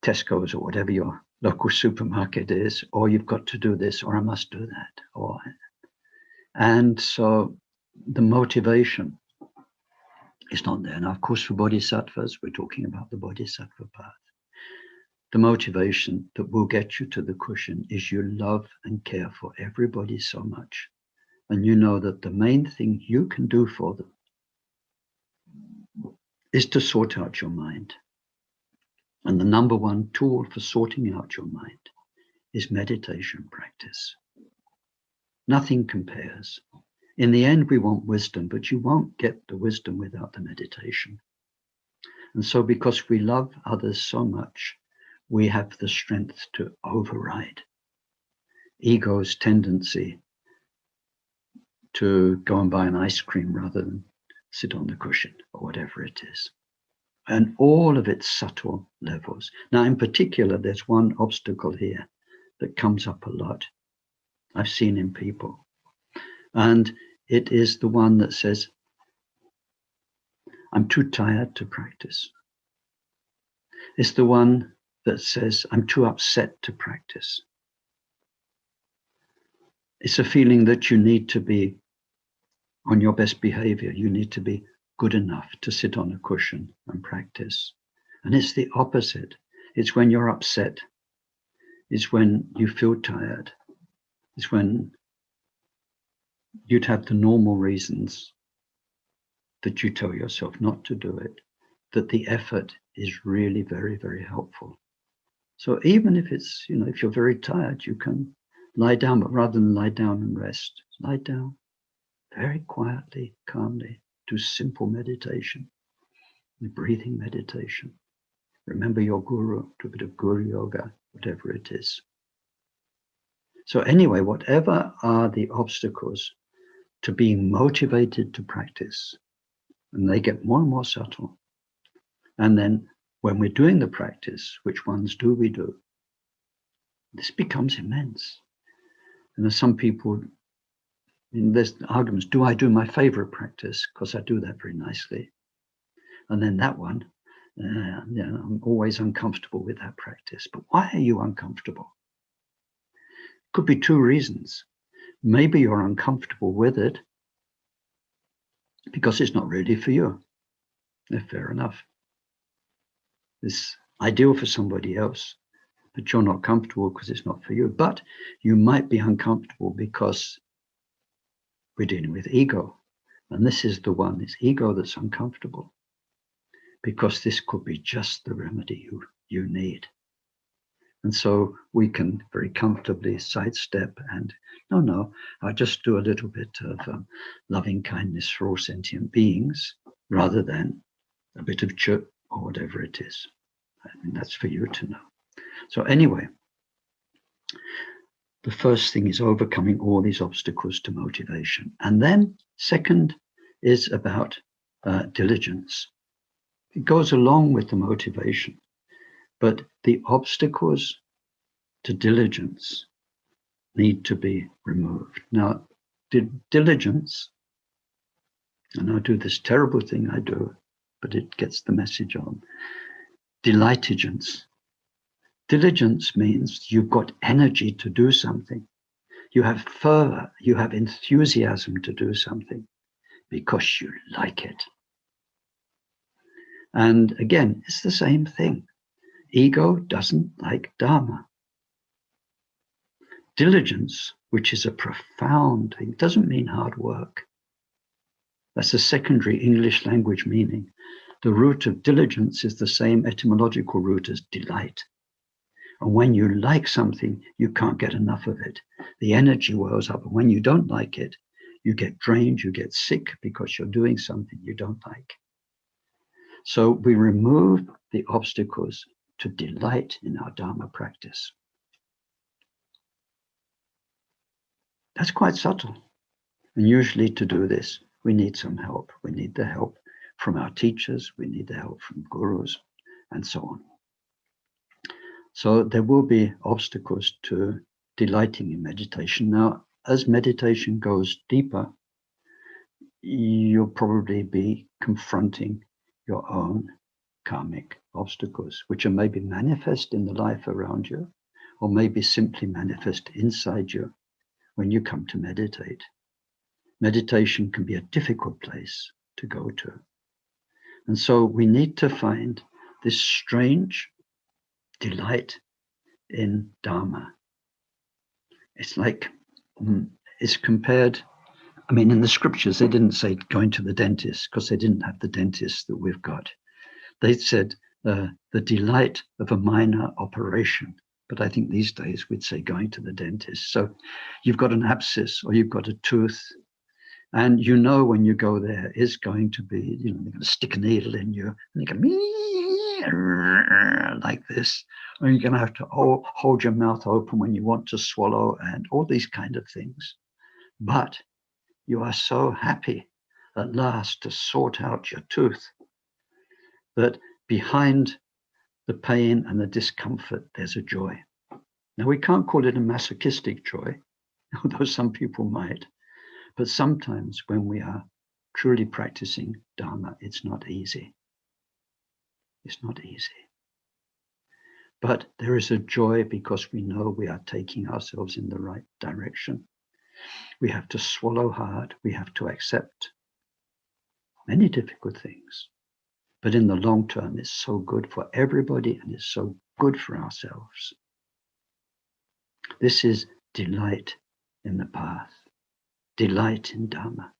Tesco's or whatever your local supermarket is, or you've got to do this, or I must do that. And so the motivation is not there. Now, of course, for bodhisattvas, we're talking about the bodhisattva path. The motivation that will get you to the cushion is you love and care for everybody so much. And you know that the main thing you can do for them is to sort out your mind. And the number one tool for sorting out your mind is meditation practice. Nothing compares. In the end, we want wisdom, but you won't get the wisdom without the meditation. And so because we love others so much, we have the strength to override ego's tendency to go and buy an ice cream rather than sit on the cushion or whatever it is. And all of its subtle levels. Now, in particular, there's one obstacle here that comes up a lot. I've seen in people. And it is the one that says, I'm too tired to practice. It's the one that says, I'm too upset to practice. It's a feeling that you need to be on your best behavior. You need to be good enough to sit on a cushion and practice. And it's the opposite. It's when you're upset. It's when you feel tired. It's when you'd have the normal reasons that you tell yourself not to do it, that the effort is really very, very helpful. So even if it's, if you're very tired, you can lie down, but rather than lie down and rest, lie down very quietly, calmly, do simple meditation, breathing meditation. Remember your guru, do a bit of guru yoga, whatever it is. So anyway, whatever are the obstacles to being motivated to practice, and they get more and more subtle. And then when we're doing the practice, which ones do we do? This becomes immense. And there's some people, there's arguments, do I do my favorite practice? Because I do that very nicely. And then that one, I'm always uncomfortable with that practice. But why are you uncomfortable? Could be two reasons. Maybe you're uncomfortable with it because it's not really for you. Fair enough. It's ideal for somebody else, but you're not comfortable because it's not for you. But you might be uncomfortable because we're dealing with ego. And this is the one, it's ego that's uncomfortable. Because this could be just the remedy you need. And so we can very comfortably sidestep and, no, I'll just do a little bit of loving kindness for all sentient beings rather than a bit of chirp or whatever it is. I mean, that's for you to know. So anyway, the first thing is overcoming all these obstacles to motivation. And then second is about diligence. It goes along with the motivation, but the obstacles to diligence need to be removed. Now, diligence, and I'll do this terrible thing I do, but it gets the message on. Diligence. Diligence means you've got energy to do something. You have fervor, you have enthusiasm to do something because you like it. And again, it's the same thing. Ego doesn't like Dharma. Diligence, which is a profound thing, doesn't mean hard work. That's a secondary English language meaning. The root of diligence is the same etymological root as delight. And when you like something, you can't get enough of it. The energy wells up. And when you don't like it, you get drained, you get sick because you're doing something you don't like. So we remove the obstacles to delight in our Dharma practice. That's quite subtle. And usually to do this, we need some help. We need the help from our teachers. We need the help from gurus and so on. So there will be obstacles to delighting in meditation. Now, as meditation goes deeper, you'll probably be confronting your own karmic obstacles, which are maybe manifest in the life around you, or maybe simply manifest inside you when you come to meditate. Meditation can be a difficult place to go to. And so we need to find this strange delight in Dharma. It's like, it's compared, I mean, in the scriptures, they didn't say going to the dentist because they didn't have the dentist that we've got. They said the delight of a minor operation. But I think these days we'd say going to the dentist. So you've got an abscess or you've got a tooth, and you know when you go there, it's going to be, they're going to stick a needle in you, and they go like this, or you're going to have to hold your mouth open when you want to swallow, and all these kind of things. But you are so happy at last to sort out your tooth that behind the pain and the discomfort, there's a joy. Now, we can't call it a masochistic joy, although some people might. But sometimes when we are truly practicing Dharma, it's not easy. It's not easy. But there is a joy because we know we are taking ourselves in the right direction. We have to swallow hard. We have to accept many difficult things. But in the long term, it's so good for everybody and it's so good for ourselves. This is delight in the path, delight in Dharma.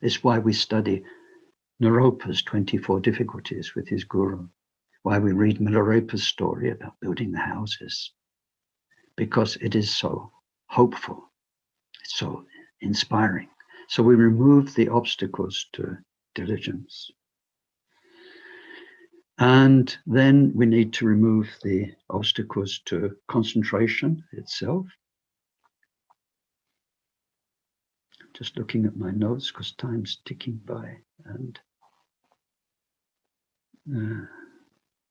It's why we study Naropa's 24 difficulties with his guru, why we read Milarepa's story about building the houses, because it is so hopeful, it's so inspiring. So we remove the obstacles to diligence. And then we need to remove the obstacles to concentration itself. Just looking at my notes because time's ticking by and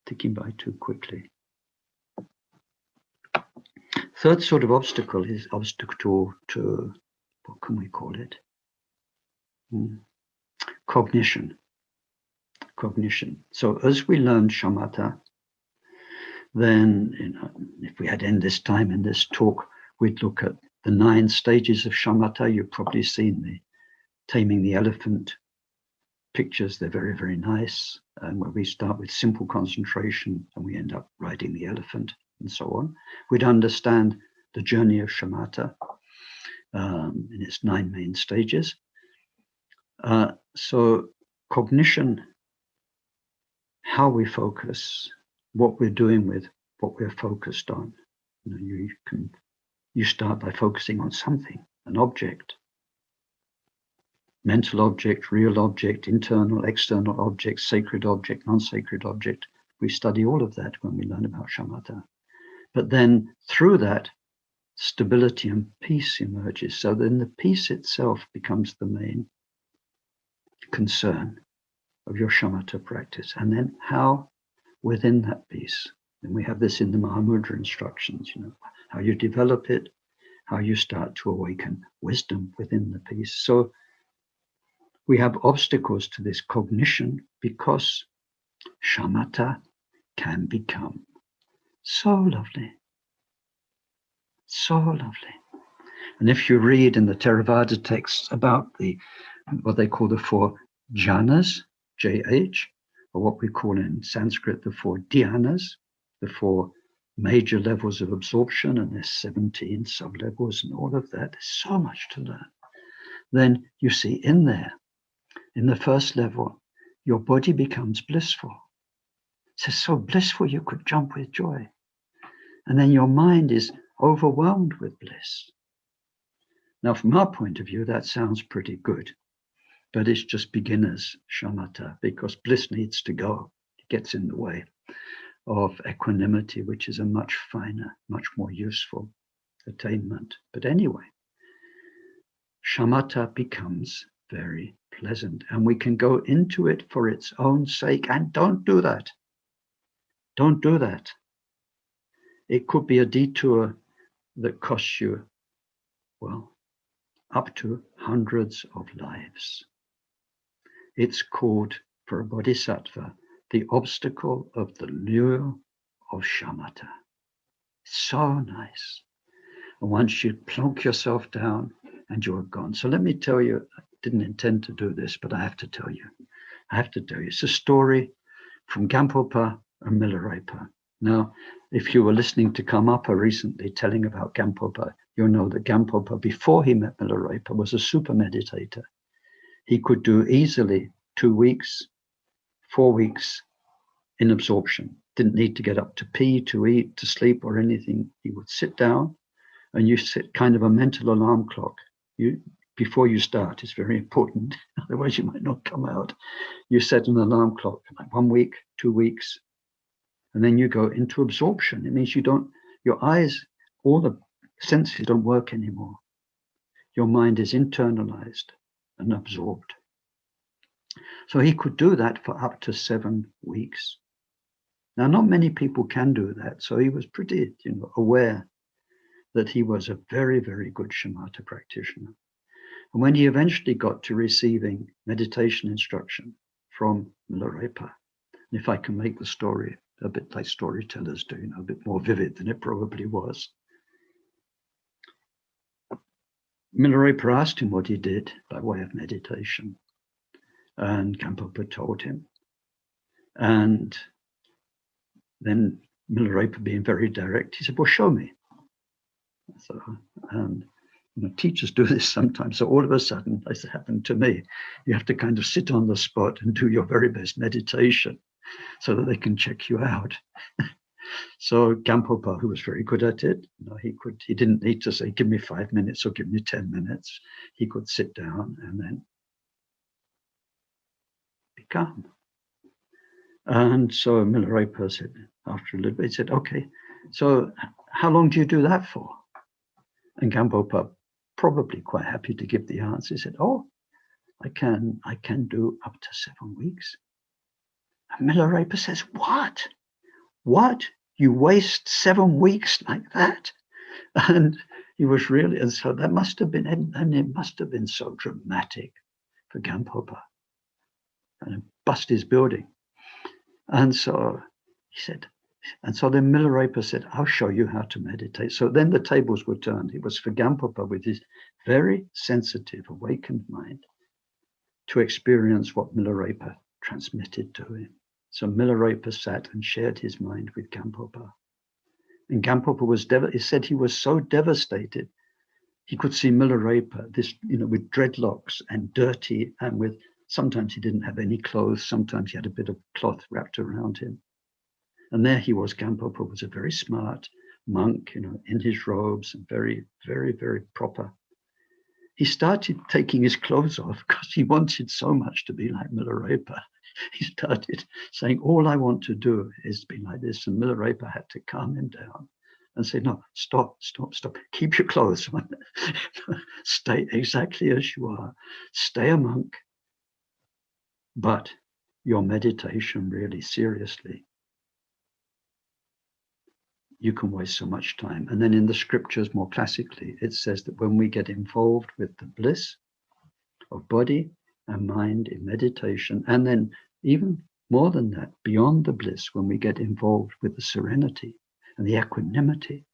ticking by too quickly. Third sort of obstacle is obstacle to, what can we call it? Cognition. So as we learn Shamatha, then if we had endless time in this talk, we'd look at the 9 stages of Shamatha. You've probably seen the Taming the Elephant pictures. They're very, very nice. And where we start with simple concentration and we end up riding the elephant and so on. We'd understand the journey of Shamatha in its 9 main stages. So cognition, how we focus, what we're doing with what we're focused on. You start by focusing on something, an object, mental object, real object, internal, external object, sacred object, non-sacred object. We study all of that when we learn about Shamatha. But then through that, stability and peace emerges. So then the peace itself becomes the main concern of your Shamatha practice. And then how within that peace, and we have this in the Mahamudra instructions, how you develop it, how you start to awaken wisdom within the peace. So we have obstacles to this cognition because Shamatha can become so lovely, so lovely. And if you read in the Theravada texts about what they call the four jhanas, JH, or what we call in Sanskrit the four dhyanas, the four major levels of absorption, and there's 17 sub-levels and all of that. There's so much to learn. Then you see in there, in the first level, your body becomes blissful. It's so blissful you could jump with joy. And then your mind is overwhelmed with bliss. Now, from our point of view, that sounds pretty good, but it's just beginner's shamatha, because bliss needs to go. It gets in the way of equanimity, which is a much finer, much more useful attainment. But anyway, shamatha becomes very pleasant, and we can go into it for its own sake. And don't do that. Don't do that. It could be a detour that costs you, well, up to hundreds of lives. It's called, for a bodhisattva, the obstacle of the lure of shamatha. So nice. And once you plonk yourself down and you're gone. So let me tell you, I didn't intend to do this, but I have to tell you. It's a story from Gampopa and Milarepa. Now, if you were listening to Karmapa recently telling about Gampopa, you'll know that Gampopa, before he met Milarepa, was a super meditator. He could do easily 2 weeks, 4 weeks in absorption. Didn't need to get up to pee, to eat, to sleep or anything. He would sit down and you set kind of a mental alarm clock. Before you start, it's very important. Otherwise you might not come out. You set an alarm clock, like 1 week, 2 weeks, and then you go into absorption. It means your eyes, all the senses don't work anymore. Your mind is internalized and absorbed. So he could do that for up to 7 weeks. Now, not many people can do that. So he was pretty, aware that he was a very, very good shamatha practitioner. And when he eventually got to receiving meditation instruction from Milarepa, if I can make the story a bit like storytellers do, a bit more vivid than it probably was. Milarepa asked him what he did by way of meditation. And Gampopa told him. And then Milarepa, being very direct, he said, well, show me. So, and teachers do this sometimes. So all of a sudden, as it happened to me, you have to kind of sit on the spot and do your very best meditation so that they can check you out. So Gampopa, who was very good at it, he didn't need to say, give me 5 minutes or give me 10 minutes. He could sit down and then be calm. And so Milarepa said, after a little bit, he said, okay, so how long do you do that for? And Gampopa, probably quite happy to give the answer, he said, oh, I can do up to 7 weeks. And Milarepa says, what? What? You waste 7 weeks like that? And he was really, and so that must have been, and it must have been so dramatic for Gampopa. And it bust his building. And so he said, and so then Milarepa said, I'll show you how to meditate. So then the tables were turned. It was for Gampopa, with his very sensitive, awakened mind, to experience what Milarepa transmitted to him. So Milarepa sat and shared his mind with Gampopa. And Gampopa he said he was so devastated. He could see Milarepa, with dreadlocks and dirty, and sometimes he didn't have any clothes. Sometimes he had a bit of cloth wrapped around him. And there he was. Gampopa was a very smart monk, in his robes, and very, very, very proper. He started taking his clothes off because he wanted so much to be like Milarepa. He started saying, all I want to do is be like this. And Milarepa had to calm him down and say, no, stop. Keep your clothes on. Stay exactly as you are. Stay a monk. But your meditation, really seriously, you can waste so much time. And then in the scriptures, more classically, it says that when we get involved with the bliss of body and mind in meditation, and then even more than that, beyond the bliss, when we get involved with the serenity and the equanimity,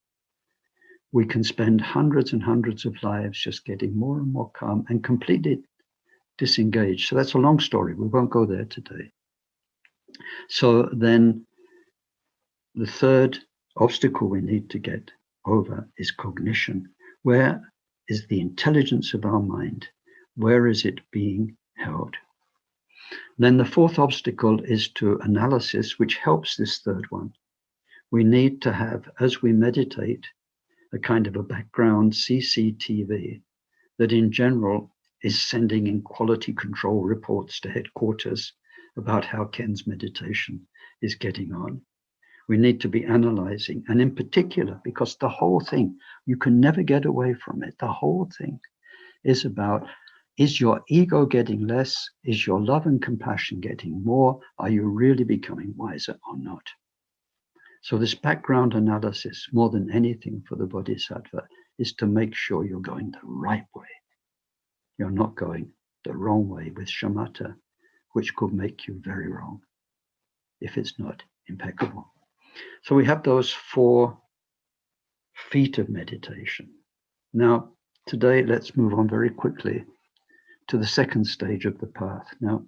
we can spend hundreds and hundreds of lives just getting more and more calm and completely disengaged. So that's a long story. We won't go there today. So then the third obstacle we need to get over is cognition. Where is the intelligence of our mind? Where is it being held? Then the fourth obstacle is to analysis, which helps this third one. We need to have, as we meditate, a kind of a background CCTV that in general is sending in quality control reports to headquarters about how Ken's meditation is getting on. We need to be analyzing, and in particular, because the whole thing, you can never get away from it. The whole thing is about, is your ego getting less? Is your love and compassion getting more? Are you really becoming wiser or not? So this background analysis, more than anything for the Bodhisattva, is to make sure you're going the right way. You're not going the wrong way with shamatha, which could make you very wrong if it's not impeccable. So we have those 4 feet of meditation. Now, today, let's move on very quickly to the second stage of the path. Now,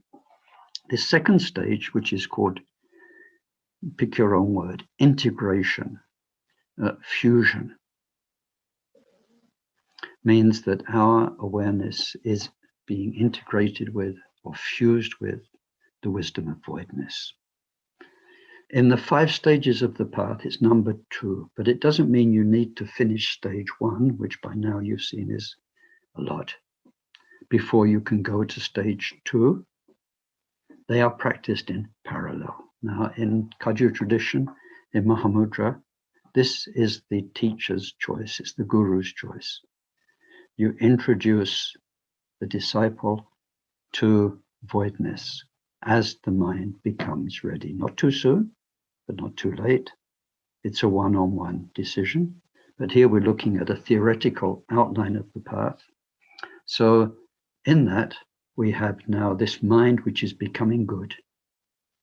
this second stage, which is called, pick your own word, integration, fusion, means that our awareness is being integrated with or fused with the wisdom of voidness. In the 5 stages of the path, it's number 2, but it doesn't mean you need to finish stage 1, which by now you've seen is a lot, before you can go to stage 2. They are practiced in parallel. Now, in Kagyu tradition, in Mahamudra, this is the teacher's choice, it's the guru's choice. You introduce the disciple to voidness as the mind becomes ready. Not too soon, but not too late. It's a one-on-one decision. But here we're looking at a theoretical outline of the path. So in that, we have now this mind which is becoming good,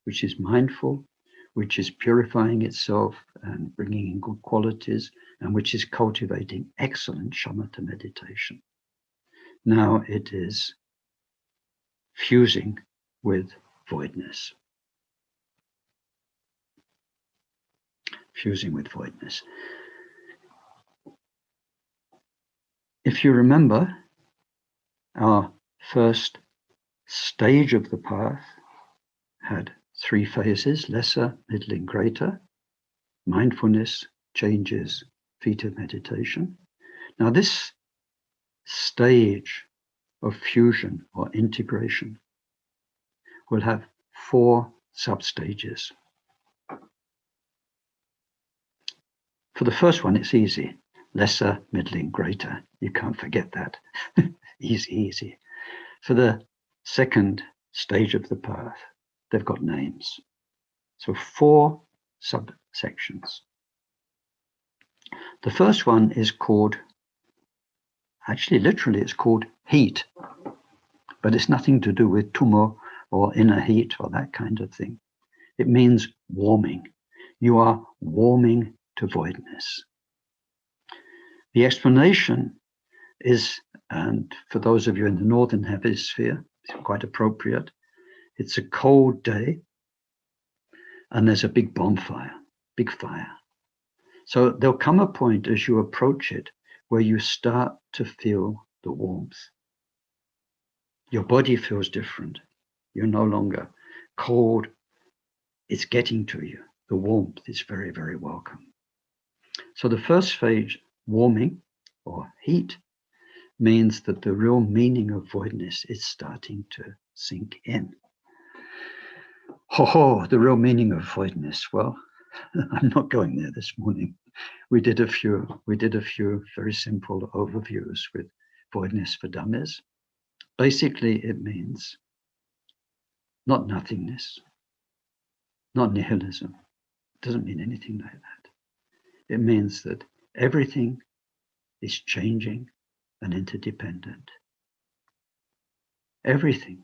which is mindful, which is purifying itself and bringing in good qualities, and which is cultivating excellent shamatha meditation. Now it is fusing with voidness. Fusing with voidness. If you remember, our first stage of the path had 3 phases: lesser, middling, greater. Mindfulness, changes, feet of meditation. Now this stage of fusion or integration will have 4 sub-stages. For the first one, it's easy. Lesser, middling, greater. You can't forget that. Easy. For the second stage of the path, they've got names. So 4 subsections. The first one is called, actually literally it's called heat, but it's nothing to do with tumo or inner heat or that kind of thing. It means warming. You are warming to voidness. The explanation is, and for those of you in the northern hemisphere, it's quite appropriate. It's a cold day and there's a big bonfire, big fire. So there'll come a point as you approach it where you start to feel the warmth. Your body feels different. You're no longer cold. It's getting to you. The warmth is very, very welcome. So the first phase, warming or heat, means that the real meaning of voidness is starting to sink in. The real meaning of voidness. Well, I'm not going there this morning. We did a few very simple overviews with voidness for dummies. Basically, it means not nothingness, not nihilism. It doesn't mean anything like that. It means that everything is changing and interdependent. Everything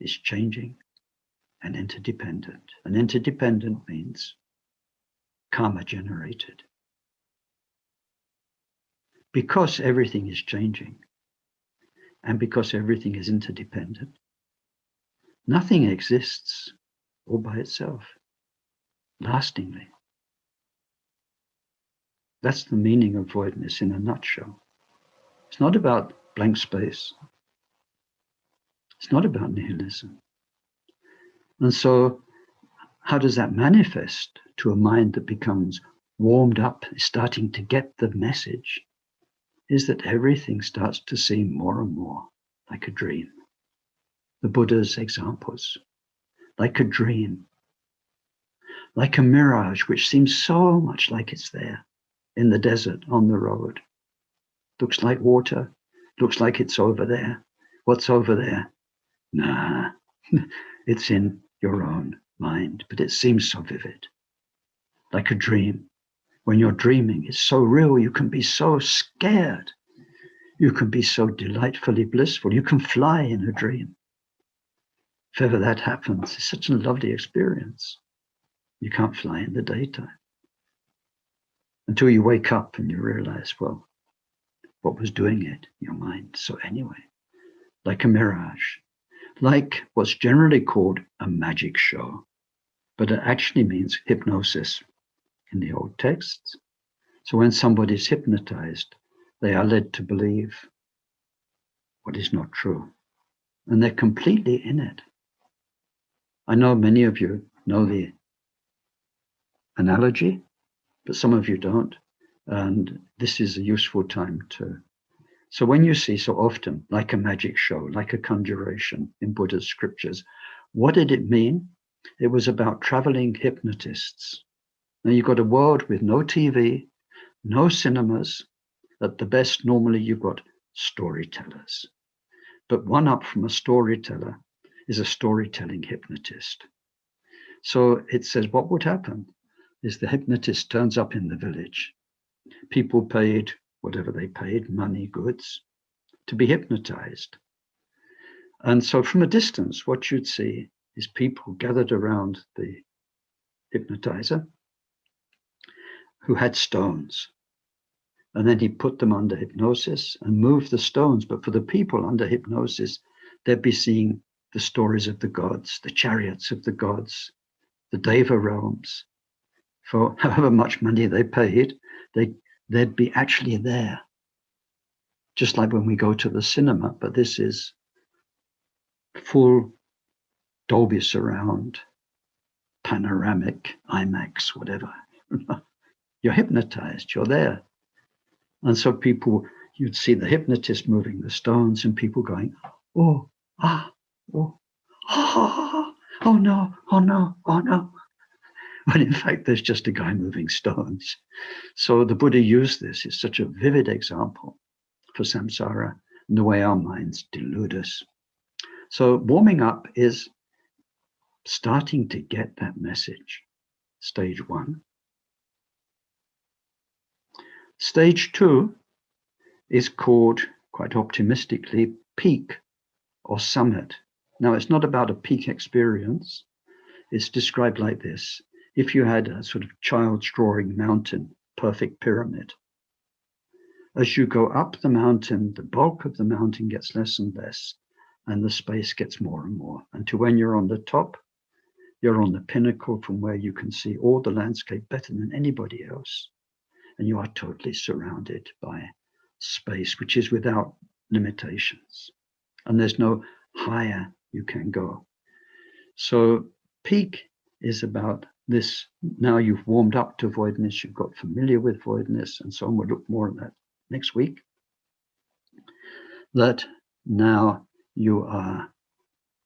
is changing and interdependent. And interdependent means karma generated. because everything is changing and because everything is interdependent, nothing exists all by itself, lastingly. That's the meaning of voidness in a nutshell. It's not about blank space. It's not about nihilism. And so, how does that manifest to a mind that becomes warmed up, starting to get the message? Is that everything starts to seem more and more like a dream. The Buddha's examples, like a dream, like a mirage, which seems so much like it's there in the desert, on the road. Looks like water, looks like it's over there. What's over there? Nah, it's in your own mind, but it seems so vivid, like a dream. When you're dreaming, it's so real, you can be so scared. You can be so delightfully blissful. You can fly in a dream. If ever that happens, it's such a lovely experience. You can't fly in the daytime until you wake up and you realize, well, what was doing it? Your mind. So anyway, like a mirage, like what's generally called a magic show, but it actually means hypnosis in the old texts. So when somebody's hypnotized, they are led to believe what is not true, and they're completely in it. I know many of you know the analogy, but some of you don't, and this is a useful time to. So when you see so often, like a magic show, like a conjuration in Buddha's scriptures, what did it mean? It was about traveling hypnotists. Now you've got a world with no TV, no cinemas. At the best, normally you've got storytellers. But one up from a storyteller is a storytelling hypnotist. So it says what would happen is the hypnotist turns up in the village. People paid whatever they paid, money, goods, to be hypnotized. And so from a distance, what you'd see is people gathered around the hypnotizer who had stones. And then he put them under hypnosis and moved the stones. But for the people under hypnosis, they'd be seeing the stories of the gods, the chariots of the gods, the Deva realms. For however much money they paid, they'd be actually there. Just like when we go to the cinema, but this is full Dolby surround, panoramic, IMAX, whatever. You're hypnotized, you're there. And so people, you'd see the hypnotist moving the stones and people going, oh, ah, oh, ah, oh no, oh no, oh no. When in fact, there's just a guy moving stones. So the Buddha used this. It's such a vivid example for samsara and the way our minds delude us. So warming up is starting to get that message. Stage 1. Stage 2 is called, quite optimistically, peak or summit. Now, it's not about a peak experience. It's described like this. If you had a sort of child's drawing mountain, perfect pyramid, as you go up the mountain, the bulk of the mountain gets less and less, and the space gets more and more, until when you're on the top, you're on the pinnacle from where you can see all the landscape better than anybody else. And you are totally surrounded by space, which is without limitations. And there's no higher you can go. So peak is about this. Now you've warmed up to voidness, you've got familiar with voidness, and so on. We'll look more at that next week. That now you are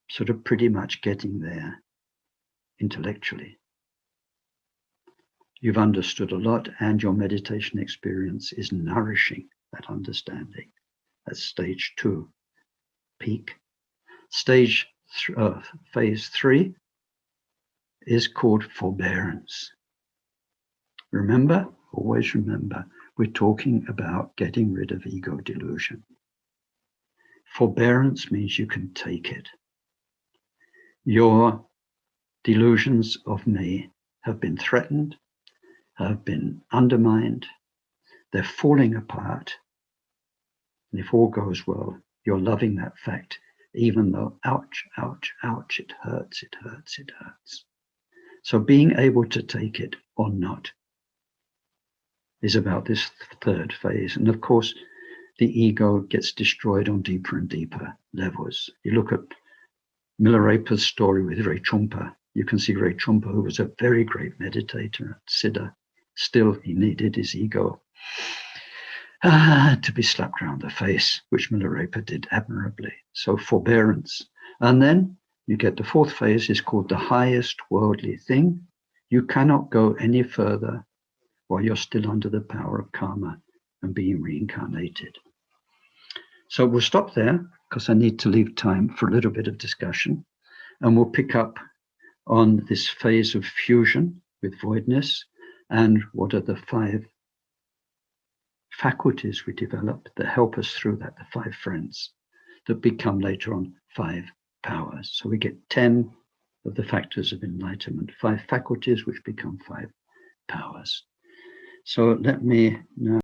sort of pretty much getting there intellectually. You've understood a lot, and your meditation experience is nourishing that understanding. That's stage 2, peak. Phase 3 is called forbearance. Remember, always remember, we're talking about getting rid of ego delusion. Forbearance means you can take it. Your delusions of me have been threatened, have been undermined, they're falling apart, And if all goes well, you're loving that fact, even though, ouch, ouch, ouch, it hurts, it hurts, it hurts. So being able to take it or not is about this third phase. And of course, the ego gets destroyed on deeper and deeper levels. You look at Milarepa's story with Ray Trungpa. You can see Ray Trungpa, who was a very great meditator at Siddha, still he needed his ego to be slapped around the face, which Milarepa did admirably. So forbearance. And then you get the fourth phase, is called the highest worldly thing. You cannot go any further while you're still under the power of karma and being reincarnated. So we'll stop there because I need to leave time for a little bit of discussion. And we'll pick up on this phase of fusion with voidness and what are the 5 faculties we develop that help us through that, the 5 friends that become later on 5 powers. So we get 10 of the factors of enlightenment, 5 faculties which become 5 powers. So let me now